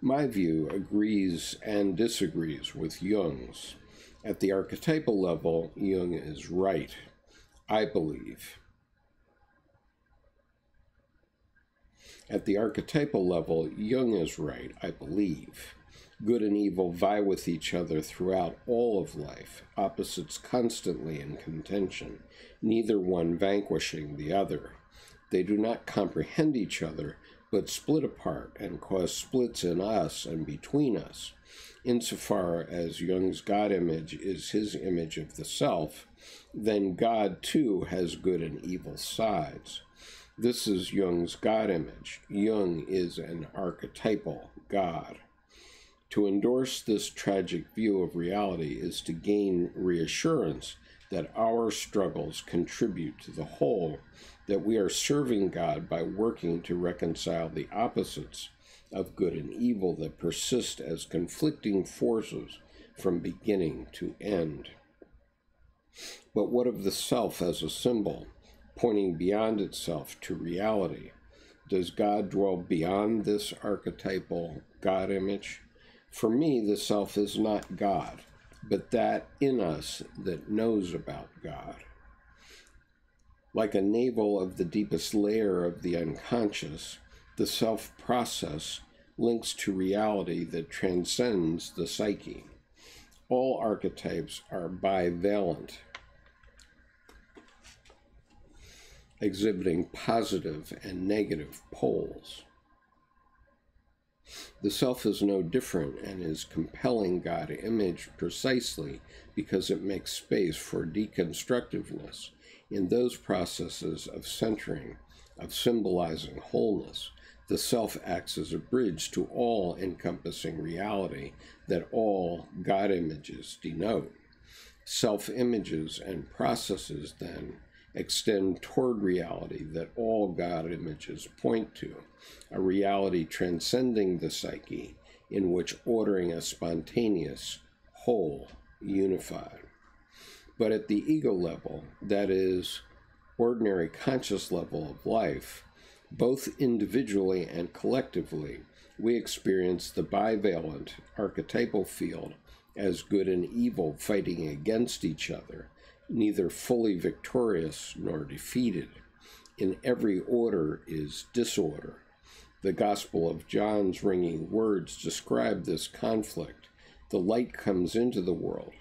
My view agrees and disagrees with Jung's. At the archetypal level, Jung is right, I believe. At the archetypal level, Jung is right, I believe. Good and evil vie with each other throughout all of life, opposites constantly in contention, neither one vanquishing the other. They do not comprehend each other, but split apart and cause splits in us and between us. Insofar as Jung's God image is his image of the self, then God too has good and evil sides. This is Jung's God image. Jung is an archetypal God. To endorse this tragic view of reality is to gain reassurance that our struggles contribute to the whole, that we are serving God by working to reconcile the opposites of good and evil that persist as conflicting forces from beginning to end. But what of the self as a symbol, pointing beyond itself to reality? Does God dwell beyond this archetypal God image? For me, the self is not God, but that in us that knows about God. Like a navel of the deepest layer of the unconscious, the self-process links to reality that transcends the psyche. All archetypes are bivalent, exhibiting positive and negative poles. The self is no different and is compelling God image precisely because it makes space for deconstructiveness in those processes of centering, of symbolizing wholeness. The self acts as a bridge to all-encompassing reality that all God images denote. Self-images and processes, then, extend toward reality that all God images point to, a reality transcending the psyche, in which ordering is spontaneous, whole, unified. But at the ego level, that is, ordinary conscious level of life, both individually and collectively, we experience the bivalent archetypal field as good and evil fighting against each other, neither fully victorious nor defeated. In every order is disorder. The Gospel of John's ringing words describe this conflict. The light comes into the world,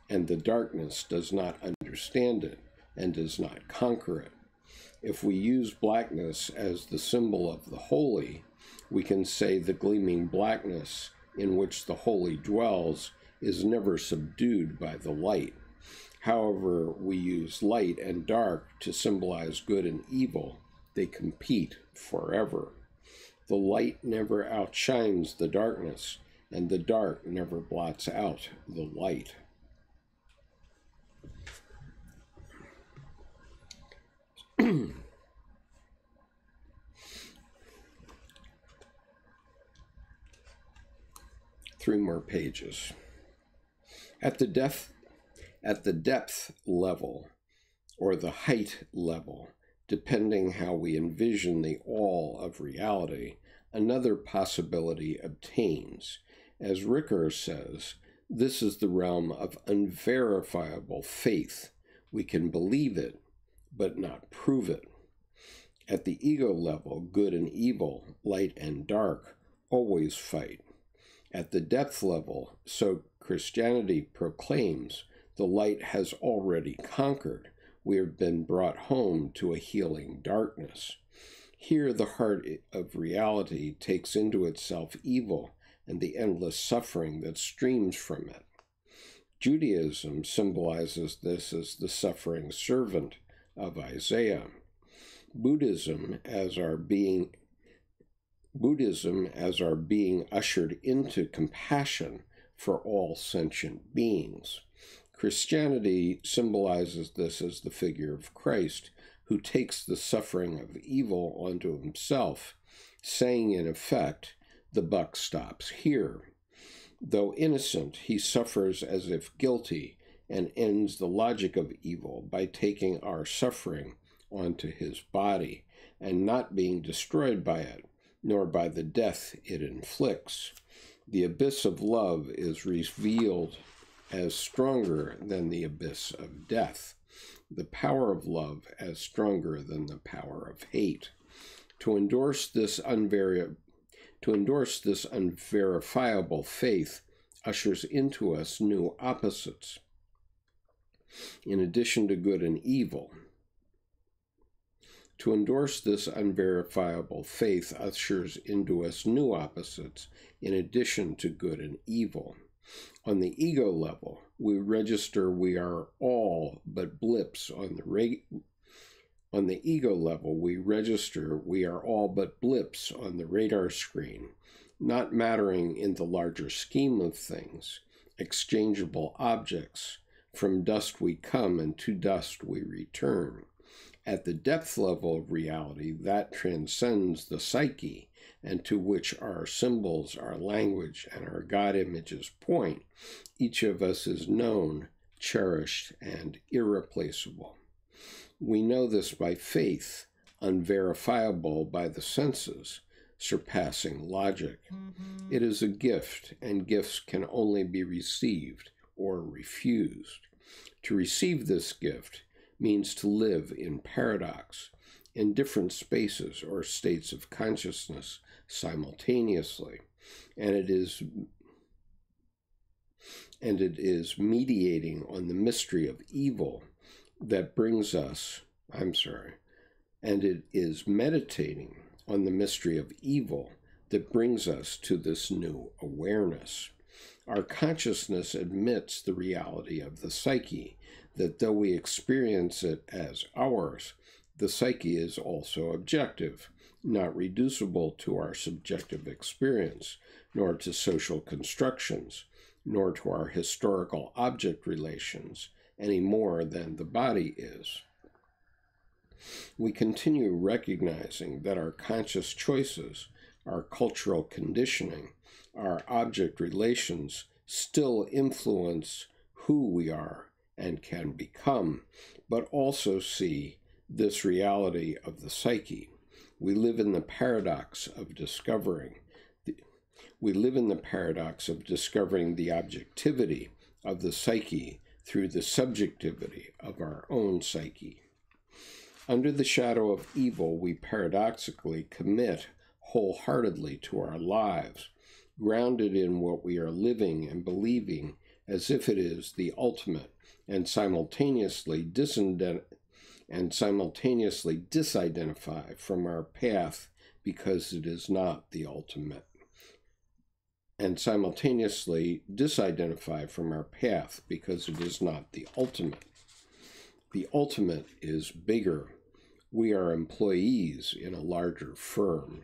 and the darkness does not understand it and does not conquer it. If we use blackness as the symbol of the holy, we can say the gleaming blackness in which the holy dwells is never subdued by the light. However, we use light and dark to symbolize good and evil. They compete forever. The light never outshines the darkness, and the dark never blots out the light. 3 more pages. At the depth level, or the height level, depending how we envision the all of reality, another possibility obtains. As Ricker says, this is the realm of unverifiable faith. We can believe it, but not prove it. At the ego level, good and evil, light and dark, always fight. At the depth level, so Christianity proclaims, the light has already conquered. We have been brought home to a healing darkness. Here the heart of reality takes into itself evil and the endless suffering that streams from it. Judaism symbolizes this as the suffering servant of Isaiah. Buddhism as our being ushered into compassion for all sentient beings. Christianity symbolizes this as the figure of Christ, who takes the suffering of evil onto himself, saying in effect, the buck stops here. Though innocent, he suffers as if guilty and ends the logic of evil by taking our suffering onto his body and not being destroyed by it, nor by the death it inflicts. The abyss of love is revealed as stronger than the abyss of death, the power of love as stronger than the power of hate. To endorse this unverifiable faith ushers into us new opposites. In addition to good and evil, to endorse this unverifiable faith ushers into us new opposites in addition to good and evil. On the ego level, we register we are all but blips on the ego level, we register we are all but blips on the radar screen, not mattering in the larger scheme of things, exchangeable objects. From dust we come, and to dust we return. At the depth level of reality, that transcends the psyche, and to which our symbols, our language, and our God images point, each of us is known, cherished, and irreplaceable. We know this by faith, unverifiable by the senses, surpassing logic. It is a gift, and gifts can only be received or refused. To receive this gift means to live in paradox, in different spaces or states of consciousness simultaneously, and it is mediating on the mystery of evil that brings us, and it is meditating on the mystery of evil that brings us to this new awareness. Our consciousness admits the reality of the psyche, that though we experience it as ours, the psyche is also objective, not reducible to our subjective experience, nor to social constructions, nor to our historical object relations, any more than the body is. We continue recognizing that our conscious choices, our cultural conditioning, our object relations still influence who we are and can become, but also see this reality of the psyche. We live in the paradox of discovering the objectivity of the psyche through the subjectivity of our own psyche. Under the shadow of evil, we paradoxically commit wholeheartedly to our lives, grounded in what we are living and believing as if it is the ultimate, and simultaneously disidentify from our path because it is not the ultimate. And simultaneously disidentify from our path because it is not the ultimate. The ultimate is bigger. We are employees in a larger firm.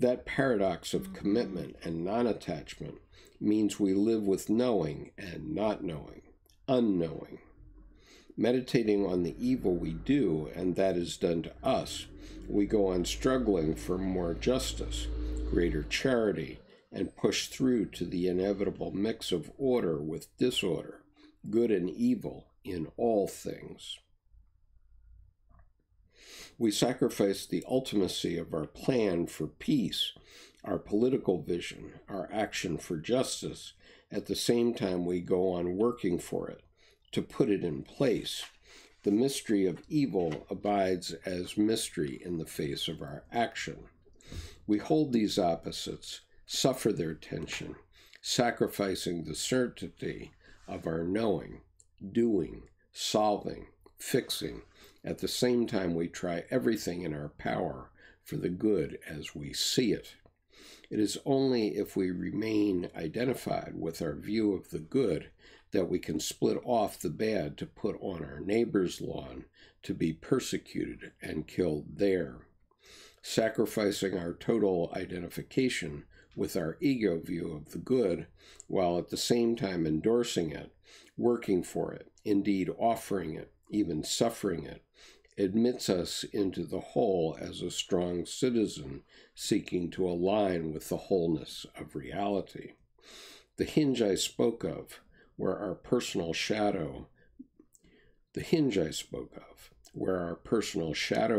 That paradox of commitment and non-attachment means we live with knowing and not knowing, unknowing. Meditating on the evil we do, and that is done to us, we go on struggling for more justice, greater charity, and push through to the inevitable mix of order with disorder, good and evil in all things. We sacrifice the ultimacy of our plan for peace, our political vision, our action for justice, at the same time we go on working for it, to put it in place. The mystery of evil abides as mystery in the face of our action. We hold these opposites, suffer their tension, sacrificing the certainty of our knowing, doing, solving, fixing. At the same time, we try everything in our power for the good as we see it. It is only if we remain identified with our view of the good that we can split off the bad to put on our neighbor's lawn to be persecuted and killed there. Sacrificing our total identification with our ego view of the good, while at the same time endorsing it, working for it, indeed offering it, even suffering it, admits us into the whole as a strong citizen seeking to align with the wholeness of reality. The hinge I spoke of, where our personal shadow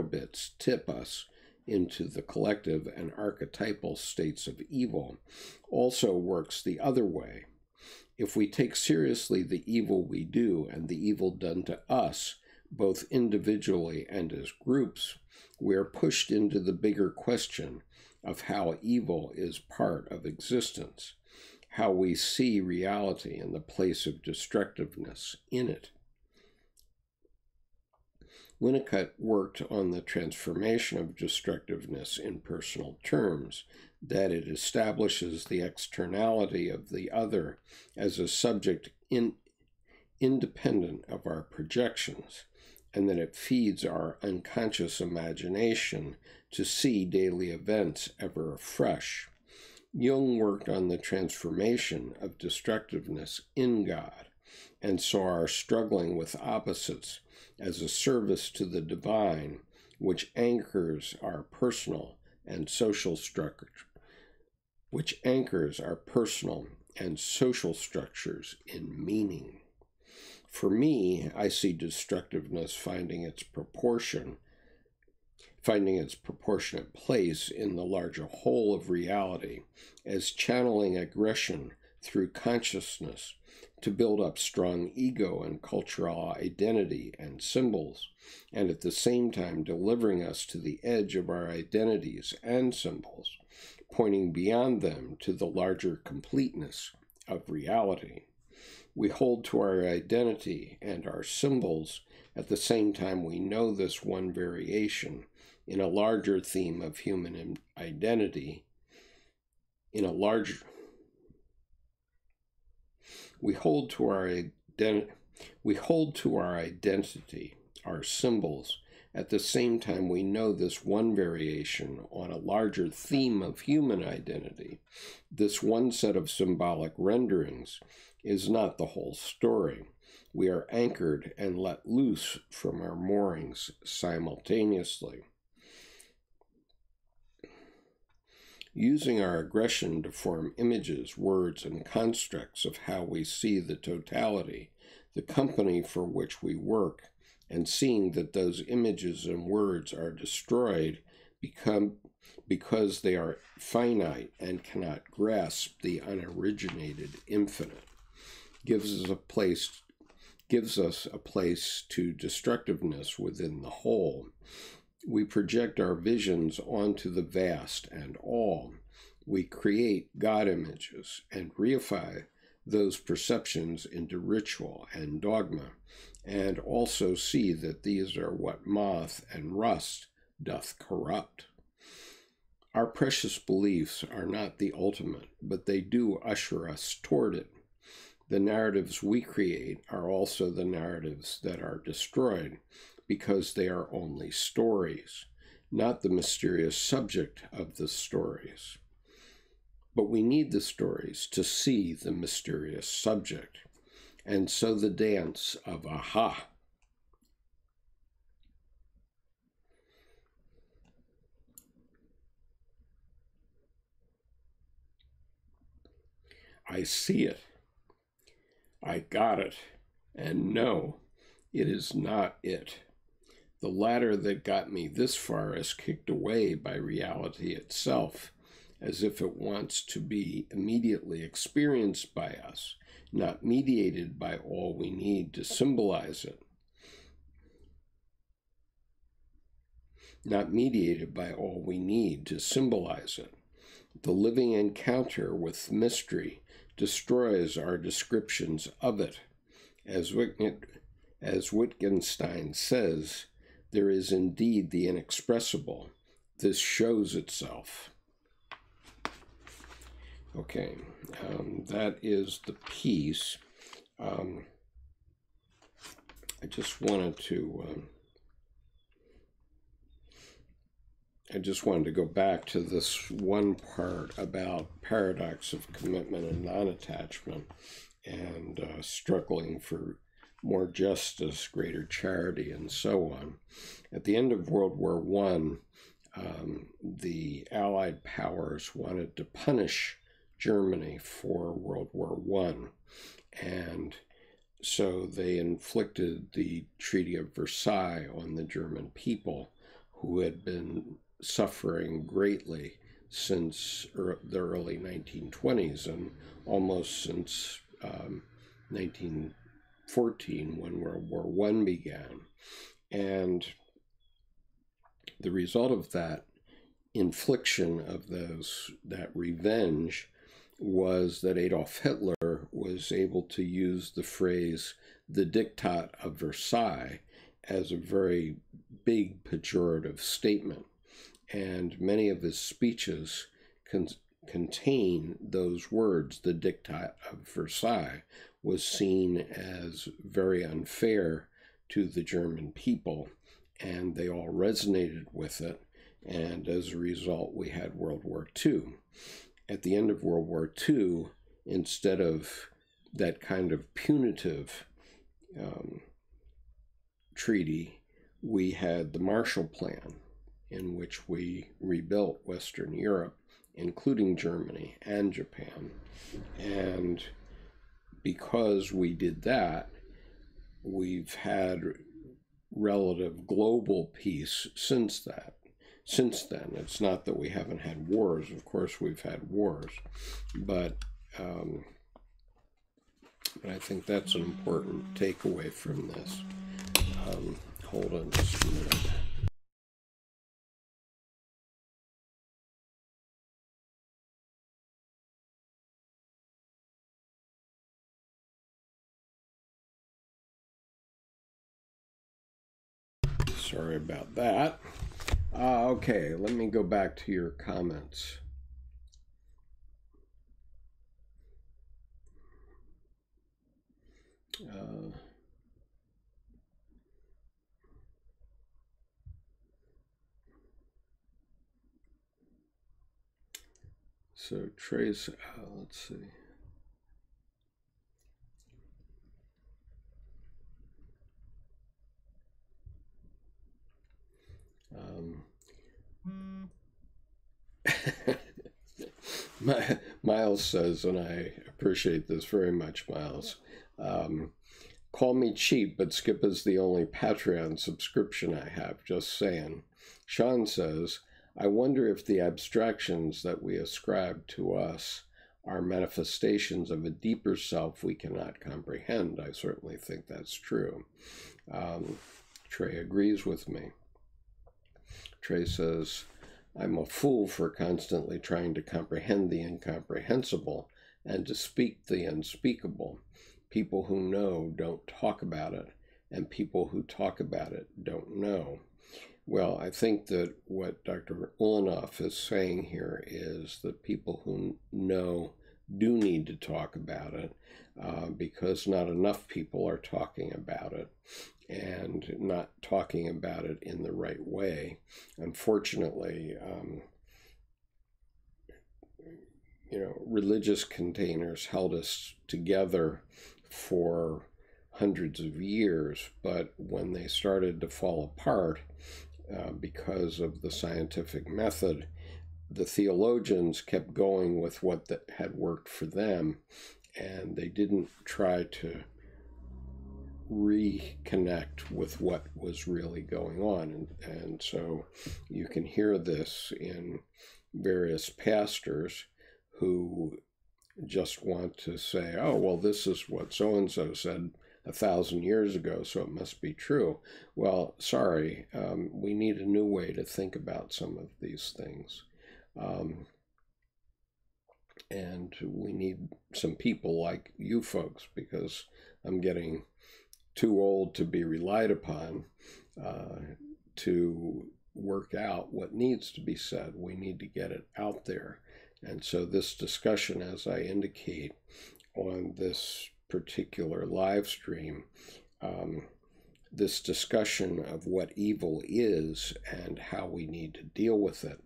bits tip us into the collective and archetypal states of evil, also works the other way. If we take seriously the evil we do and the evil done to us, both individually and as groups, we are pushed into the bigger question of how evil is part of existence, how we see reality in the place of destructiveness in it. Winnicott worked on the transformation of destructiveness in personal terms, that it establishes the externality of the other as a subject independent of our projections, and that it feeds our unconscious imagination to see daily events ever afresh. Jung worked on the transformation of destructiveness in God, and saw our struggling with opposites as a service to the divine, which anchors our personal and social structures in meaning. For me, I see destructiveness finding its proportionate place in the larger whole of reality as channeling aggression through consciousness to build up strong ego and cultural identity and symbols, and at the same time delivering us to the edge of our identities and symbols, pointing beyond them to the larger completeness of reality. We hold to our identity and our symbols at the same time we know this one variation in a larger theme of human identity, we hold to our identity, our symbols, at the same time we know this one variation on a larger theme of human identity. This one set of symbolic renderings is not the whole story. We are anchored and let loose from our moorings simultaneously. Using our aggression to form images, words, and constructs of how we see the totality, the company for which we work, and seeing that those images and words are destroyed because they are finite and cannot grasp the unoriginated infinite, gives us a place to destructiveness within the whole. We project our visions onto the vast and all. We create God images and reify those perceptions into ritual and dogma, and also see that these are what moth and rust doth corrupt. Our precious beliefs are not the ultimate, but they do usher us toward it. The narratives we create are also the narratives that are destroyed, because they are only stories, not the mysterious subject of the stories. But we need the stories to see the mysterious subject, and so the dance of aha. I see it. I got it. And no, it is not it. The ladder that got me this far is kicked away by reality itself, as if it wants to be immediately experienced by us, not mediated by all we need to symbolize it. Not mediated by all we need to symbolize it. The living encounter with mystery destroys our descriptions of it. As Wittgenstein says, there is indeed the inexpressible. This shows itself. Okay, that is the piece. I just wanted to go back to this one part about paradox of commitment and non-attachment, and struggling for more justice, greater charity, and so on. At the end of World War I, the Allied powers wanted to punish Germany for World War I, and so they inflicted the Treaty of Versailles on the German people, who had been suffering greatly since the early 1920s and almost since 1914, when World War I began. And the result of that infliction of that revenge was that Adolf Hitler was able to use the phrase "the Diktat of Versailles" as a very big pejorative statement. And many of his speeches contain those words. The Diktat of Versailles was seen as very unfair to the German people, and they all resonated with it. And as a result, we had World War II. At the end of World War II, instead of that kind of punitive treaty, we had the Marshall Plan, in which we rebuilt Western Europe, including Germany and Japan. And because we did that, we've had relative global peace since then. It's not that we haven't had wars. Of course, we've had wars. But I think that's an important takeaway from this. Hold on just a minute. Sorry about that. Okay, let me go back to your comments. So Trace, let's see. Miles says, and I appreciate this very much, Miles, call me cheap, but Skip is the only Patreon subscription I have, just saying. Sean says, I wonder if the abstractions that we ascribe to us are manifestations of a deeper self we cannot comprehend. I certainly think that's true. Trey agrees with me. Trey says, I'm a fool for constantly trying to comprehend the incomprehensible and to speak the unspeakable. People who know don't talk about it, and people who talk about it don't know. Well, I think that what Dr. Ulanov is saying here is that people who know do need to talk about it, because not enough people are talking about it, and not talking about it in the right way. Unfortunately, religious containers held us together for hundreds of years, but when they started to fall apart because of the scientific method, the theologians kept going with what had worked for them, and they didn't try to reconnect with what was really going on. And so you can hear this in various pastors who just want to say, oh, well, this is what so-and-so said 1,000 years ago, so it must be true. Well, sorry, we need a new way to think about some of these things. And we need some people like you folks, because I'm getting too old to be relied upon to work out what needs to be said. We need to get it out there. And so this discussion, as I indicate on this particular live stream, this discussion of what evil is and how we need to deal with it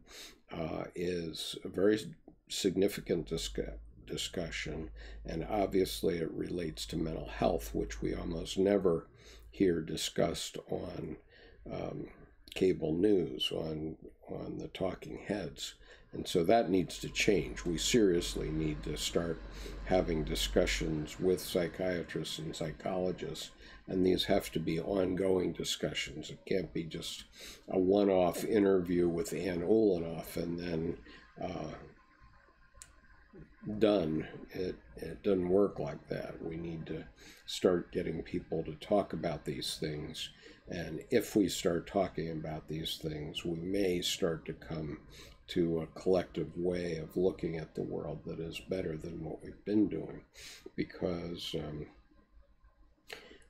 is a very significant discussion, and obviously it relates to mental health, which we almost never hear discussed on cable news, on the talking heads. And so that needs to change. We seriously need to start having discussions with psychiatrists and psychologists, and these have to be ongoing discussions. It can't be just a one-off interview with Anne Ulanov and then done. It doesn't work like that. We need to start getting people to talk about these things, and if we start talking about these things, we may start to come to a collective way of looking at the world that is better than what we've been doing, because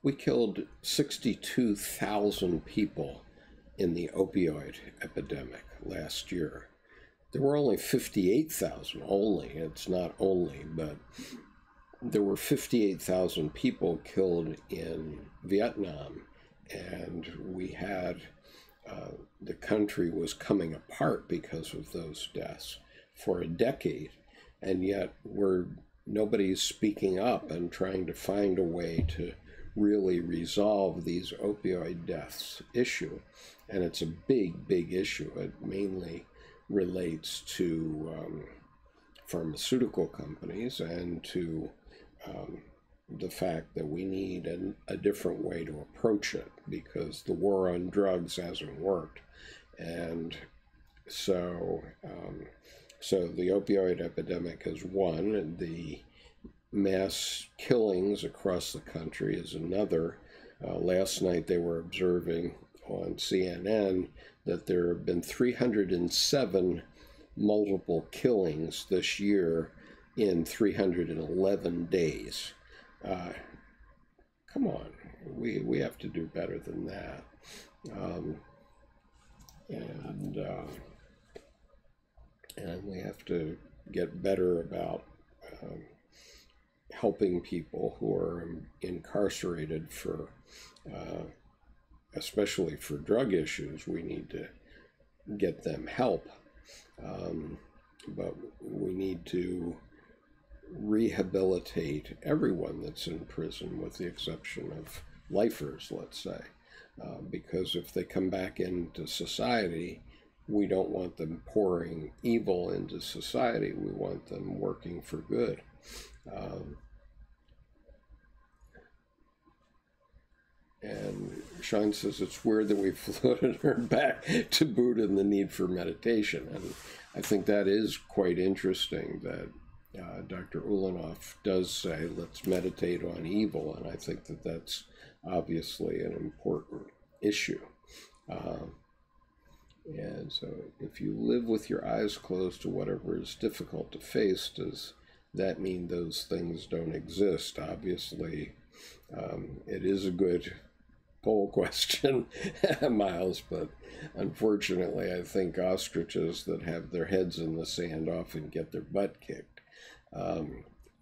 we killed 62,000 people in the opioid epidemic last year. There were only 58,000 only. It's not only, but there were 58,000 people killed in Vietnam, and we had the country was coming apart because of those deaths for a decade, and yet nobody's speaking up and trying to find a way to really resolve these opioid deaths issue. And it's a big, big issue. It mainly relates to pharmaceutical companies and to the fact that we need a different way to approach it, because the war on drugs hasn't worked. And so the opioid epidemic is one, and the mass killings across the country is another. Last night they were observing on CNN that there have been 307 multiple killings this year in 311 days. Come on, we have to do better than that. And we have to get better about helping people who are incarcerated for, especially for drug issues. We need to get them help, but we need to rehabilitate everyone that's in prison, with the exception of lifers, let's say, because if they come back into society, we don't want them pouring evil into society. We want them working for good. And Sean says it's weird that we floated her back to Buddha and the need for meditation. And I think that is quite interesting that Dr. Ulanov does say, let's meditate on evil. And I think that that's obviously an important issue. And so if you live with your eyes closed to whatever is difficult to face, does that mean those things don't exist? Obviously, it is a good poll question, Miles, but unfortunately, I think ostriches that have their heads in the sand often get their butt kicked.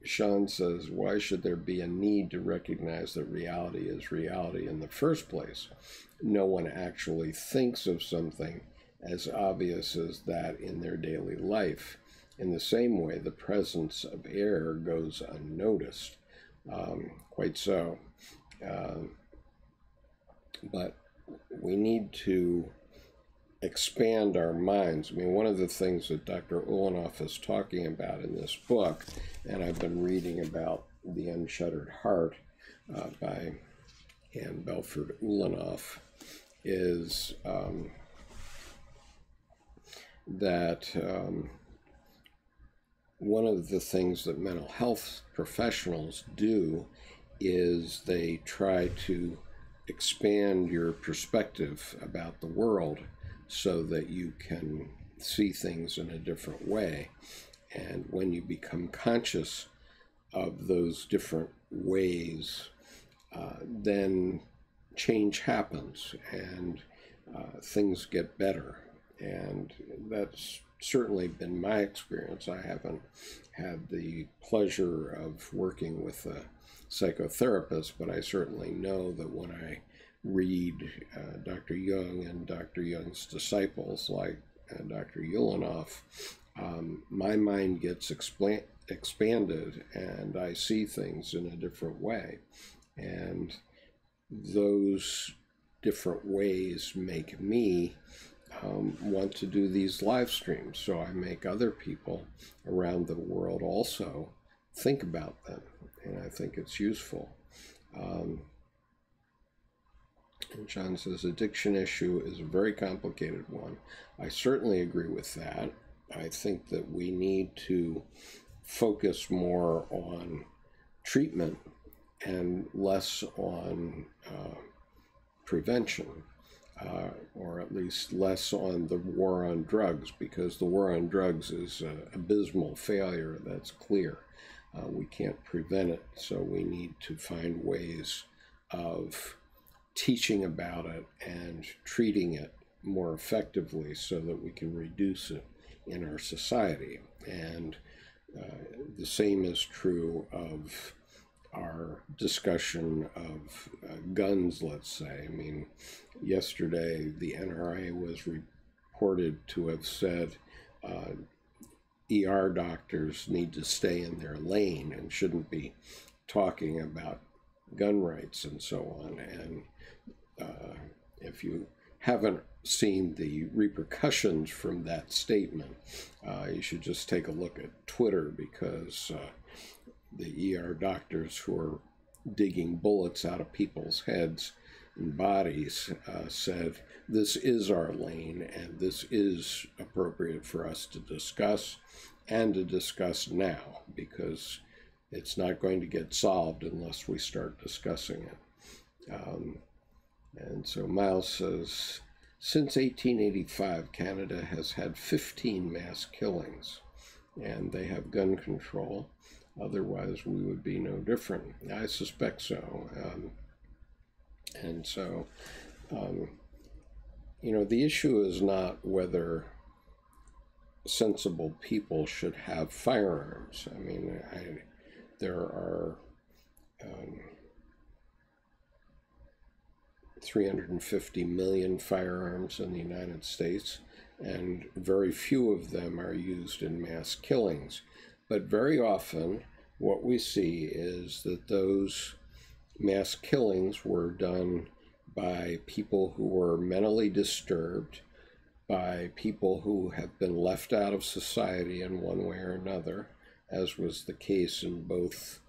Sean says, why should there be a need to recognize that reality is reality in the first place? No one actually thinks of something as obvious as that in their daily life. In the same way, the presence of air goes unnoticed. Quite so. But we need to expand our minds. I mean, one of the things that Dr. Ulanov is talking about in this book, and I've been reading about The Unshuttered Heart by Belford Ulanov, is that one of the things that mental health professionals do is they try to expand your perspective about the world so that you can see things in a different way. And when you become conscious of those different ways, then change happens and things get better. And that's certainly been my experience. I haven't had the pleasure of working with a psychotherapist, but I certainly know that when I read Dr. Jung and Dr. Jung's disciples like Dr. Ulanov, my mind gets expanded and I see things in a different way. And those different ways make me want to do these live streams, so I make other people around the world also think about them, and I think it's useful. And John says, addiction issue is a very complicated one. I certainly agree with that. I think that we need to focus more on treatment and less on prevention. Or at least less on the war on drugs, because the war on drugs is an abysmal failure, that's clear. We can't prevent it, so we need to find ways of teaching about it and treating it more effectively so that we can reduce it in our society. And the same is true of our discussion of guns, let's say. I mean, yesterday the NRA was reported to have said ER doctors need to stay in their lane and shouldn't be talking about gun rights and so on. And if you haven't seen the repercussions from that statement, you should just take a look at Twitter, because the ER doctors who are digging bullets out of people's heads and bodies said, this is our lane and this is appropriate for us to discuss, and to discuss now, because it's not going to get solved unless we start discussing it. And so Miles says, since 1885, Canada has had 15 mass killings, and they have gun control. Otherwise, we would be no different. I suspect so. And so, you know, the issue is not whether sensible people should have firearms. I mean, there are 350 million firearms in the United States, and very few of them are used in mass killings. But very often what we see is that those mass killings were done by people who were mentally disturbed, by people who have been left out of society in one way or another, as was the case in both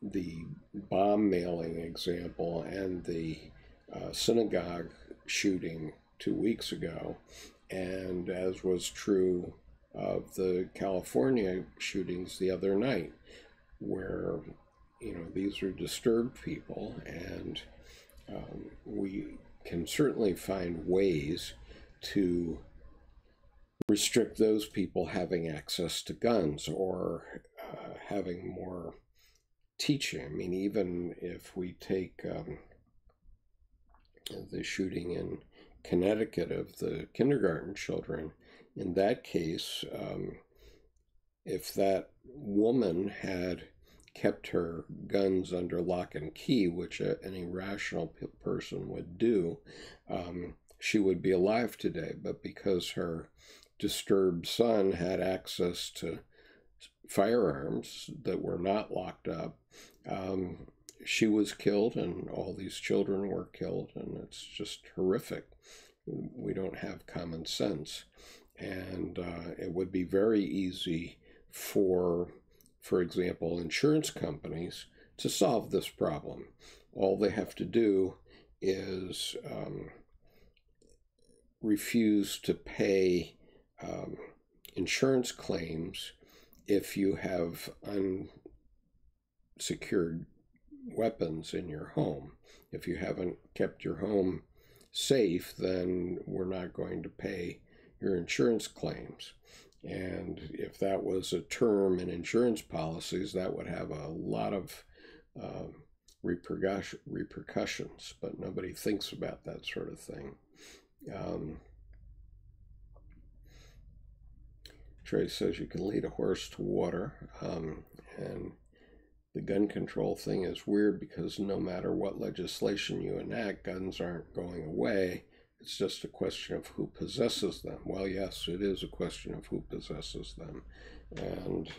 the bomb mailing example and the synagogue shooting 2 weeks ago, and as was true of the California shootings the other night, where, you know, these are disturbed people, and we can certainly find ways to restrict those people having access to guns, or having more teaching. I mean, even if we take the shooting in Connecticut of the kindergarten children, in that case, if that woman had kept her guns under lock and key, which any rational person would do, she would be alive today. But because her disturbed son had access to firearms that were not locked up, she was killed, and all these children were killed, and it's just horrific. we don't have common sense. And it would be very easy for example, insurance companies to solve this problem. All they have to do is refuse to pay insurance claims if you have unsecured weapons in your home. If you haven't kept your home safe, then we're not going to pay your insurance claims. And if that was a term in insurance policies, that would have a lot of repercussions, but nobody thinks about that sort of thing. Trey says you can lead a horse to water, and the gun control thing is weird because no matter what legislation you enact, guns aren't going away. It's just a question of who possesses them. Well, yes, it is a question of who possesses them. And,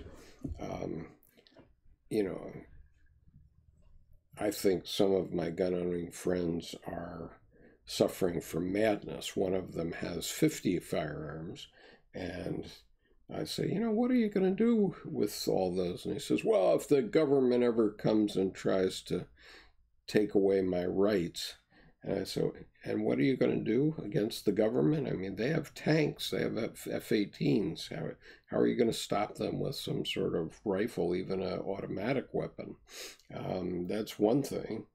you know, I think some of my gun-owning friends are suffering from madness. One of them has 50 firearms, and I say, you know, what are you going to do with all those? And he says, well, if the government ever comes and tries to take away my rights. And I said, and what are you going to do against the government? I mean, they have tanks, they have F-18s. How are you going to stop them with some sort of rifle, even an automatic weapon? That's one thing.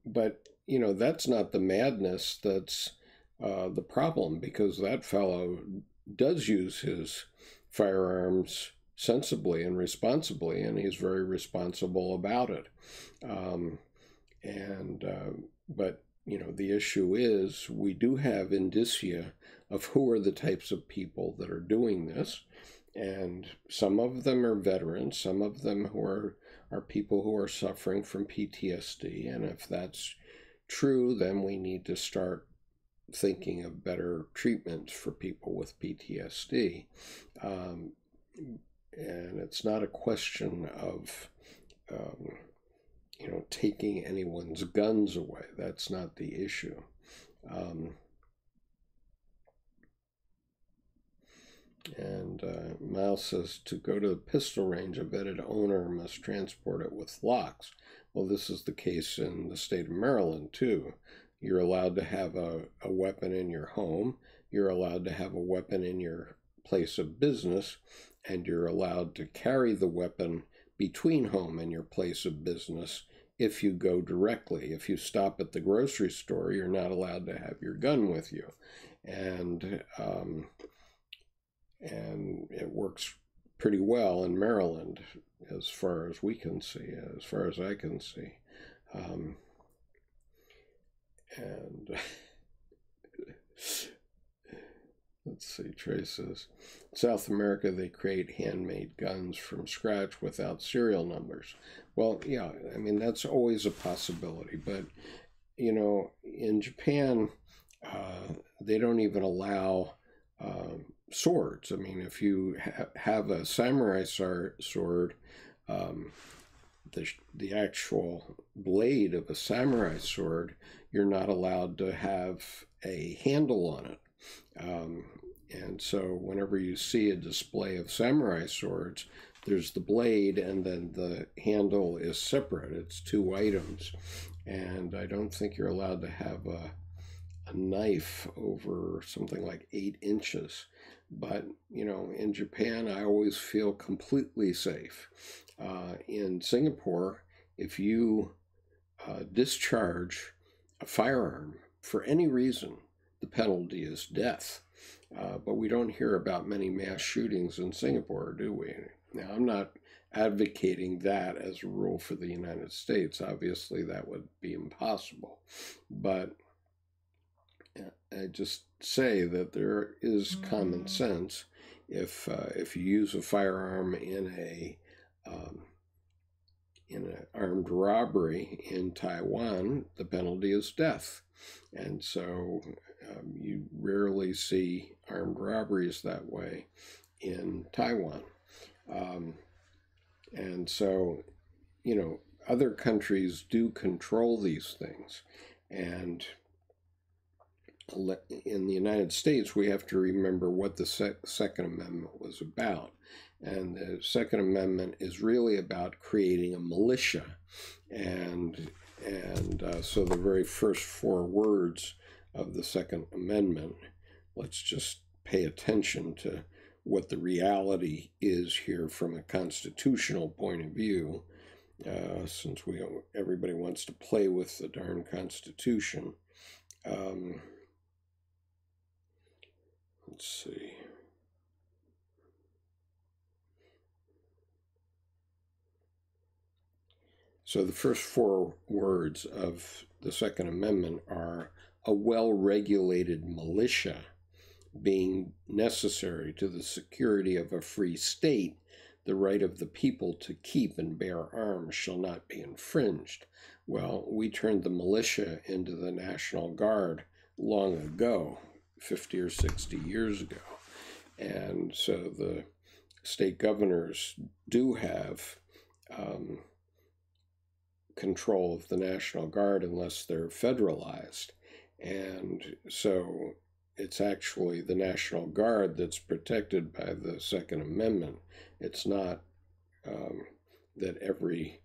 But, you know, that's not the madness that's the problem, because that fellow does use his firearms sensibly and responsibly, and he's very responsible about it. But, you know, the issue is we do have indicia of who are the types of people that are doing this. And some of them are veterans, some of them who are people who are suffering from PTSD. And if that's true, then we need to start thinking of better treatments for people with PTSD. And it's not a question of you know, taking anyone's guns away. That's not the issue. Miles says, to go to the pistol range, a vetted owner must transport it with locks. Well, this is the case in the state of Maryland, too. You're allowed to have a weapon in your home. You're allowed to have a weapon in your place of business, and you're allowed to carry the weapon between home and your place of business if you go directly. If you stop at the grocery store, you're not allowed to have your gun with you. And it works pretty well in Maryland, as far as we can see, as far as I can see. Let's see, Trey says, in South America, they create handmade guns from scratch without serial numbers. Well, yeah, I mean, that's always a possibility. But, you know, in Japan, they don't even allow swords. I mean, if you have a samurai sword, the actual blade of a samurai sword, you're not allowed to have a handle on it. And so whenever you see a display of samurai swords, there's the blade and then the handle is separate. It's two items. And I don't think you're allowed to have a knife over something like 8 inches. But, you know, in Japan, I always feel completely safe. In Singapore, if you discharge a firearm for any reason, the penalty is death. But we don't hear about many mass shootings in Singapore, do we? Now, I'm not advocating that as a rule for the United States. Obviously, that would be impossible. But I just say that there is common sense. If you use a firearm in an armed robbery in Taiwan, the penalty is death. And so you rarely see armed robberies that way in Taiwan. And so, you know, other countries do control these things. And in the United States, we have to remember what the Second Amendment was about. And the Second Amendment is really about creating a militia. And so the very first 4 words of the Second Amendment, let's just pay attention to what the reality is here from a constitutional point of view, since everybody wants to play with the darn Constitution. Let's see. So the first 4 words of the Second Amendment are a well-regulated militia being necessary to the security of a free state. The right of the people to keep and bear arms shall not be infringed. Well, we turned the militia into the National Guard long ago, 50 or 60 years ago. And so the state governors do have control of the National Guard unless they're federalized. And so it's actually the National Guard that's protected by the Second Amendment. It's not that every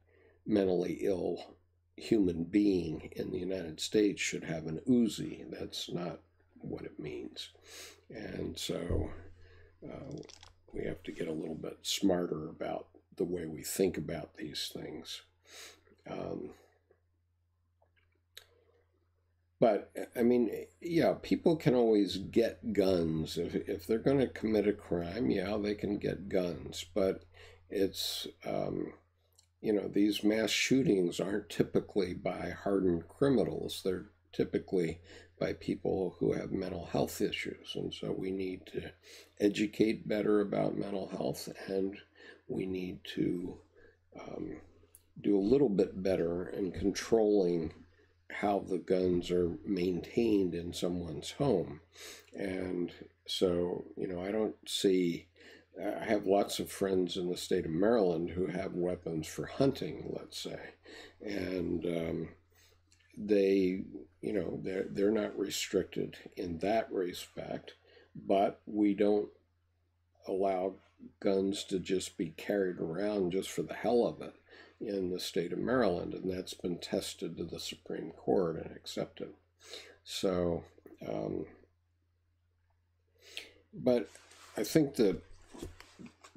mentally ill human being in the United States should have an Uzi. That's not what it means. And so we have to get a little bit smarter about the way we think about these things. But, I mean, yeah, people can always get guns. If they're going to commit a crime, yeah, they can get guns. But it's, you know, these mass shootings aren't typically by hardened criminals. They're typically by people who have mental health issues. And so we need to educate better about mental health, and we need to do a little bit better in controlling how the guns are maintained in someone's home. And so, you know, I have lots of friends in the state of Maryland who have weapons for hunting, let's say. And they, you know, they're not restricted in that respect, but we don't allow guns to just be carried around just for the hell of it in the state of Maryland, and that's been tested to the Supreme Court and accepted. So, but I think that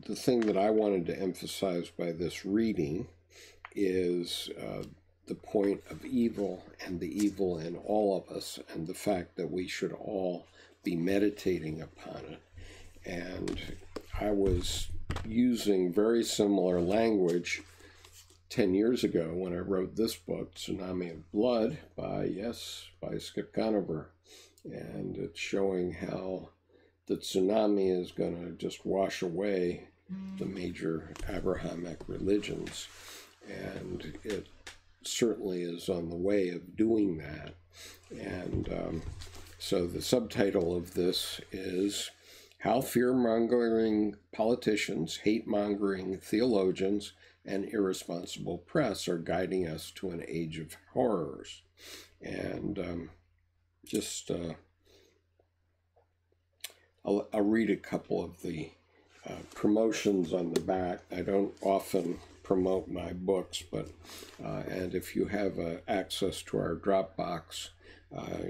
the thing that I wanted to emphasize by this reading is the point of evil and the evil in all of us, and the fact that we should all be meditating upon it. And I was using very similar language 10 years ago when I wrote this book, Tsunami of Blood, by Skip Conover. And it's showing how the tsunami is going to just wash away the major Abrahamic religions. And it certainly is on the way of doing that. And so the subtitle of this is How Fear-Mongering Politicians, Hate-Mongering Theologians, and Irresponsible Press Are Guiding Us to an Age of Horrors. And I'll read a couple of the promotions on the back. I don't often promote my books, but and if you have access to our Dropbox,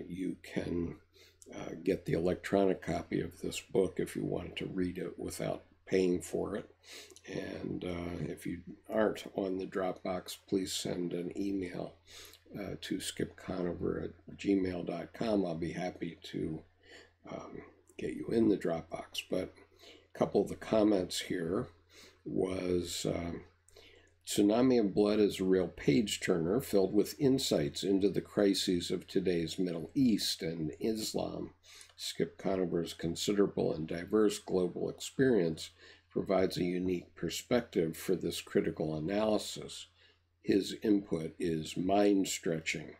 you can get the electronic copy of this book if you want to read it without paying for it. And if you aren't on the Dropbox, please send an email to skipconover@gmail.com. I'll be happy to get you in the Dropbox. But a couple of the comments here was Tsunami of Blood is a real page-turner filled with insights into the crises of today's Middle East and Islam. Skip Conover's considerable and diverse global experience provides a unique perspective for this critical analysis. His input is mind-stretching.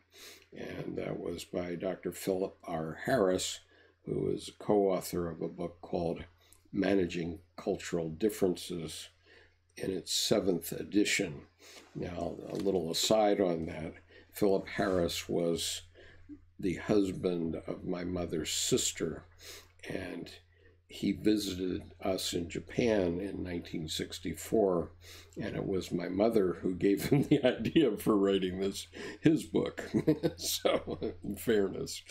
And that was by Dr. Philip R. Harris, who is a co-author of a book called Managing Cultural Differences in its 7th edition. Now, a little aside on that, Philip Harris was the husband of my mother's sister, and he visited us in Japan in 1964, and it was my mother who gave him the idea for writing his book. So, in fairness.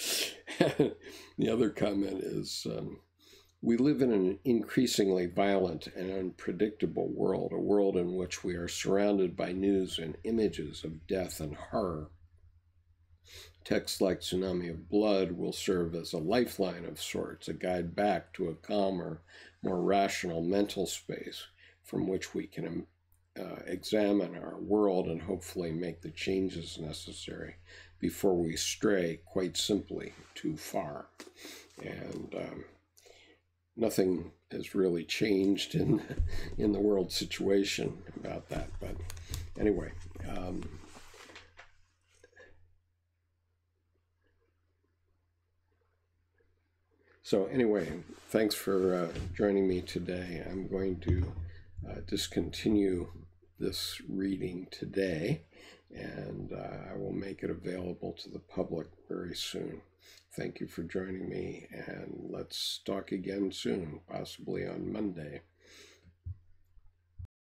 The other comment is, we live in an increasingly violent and unpredictable world, a world in which we are surrounded by news and images of death and horror. Texts like Tsunami of Blood will serve as a lifeline of sorts, a guide back to a calmer, more rational mental space from which we can examine our world and hopefully make the changes necessary before we stray, quite simply, too far. And nothing has really changed in the world situation about that. But anyway, thanks for joining me today. I'm going to discontinue this reading today, and I will make it available to the public very soon. Thank you for joining me, and let's talk again soon, possibly on Monday.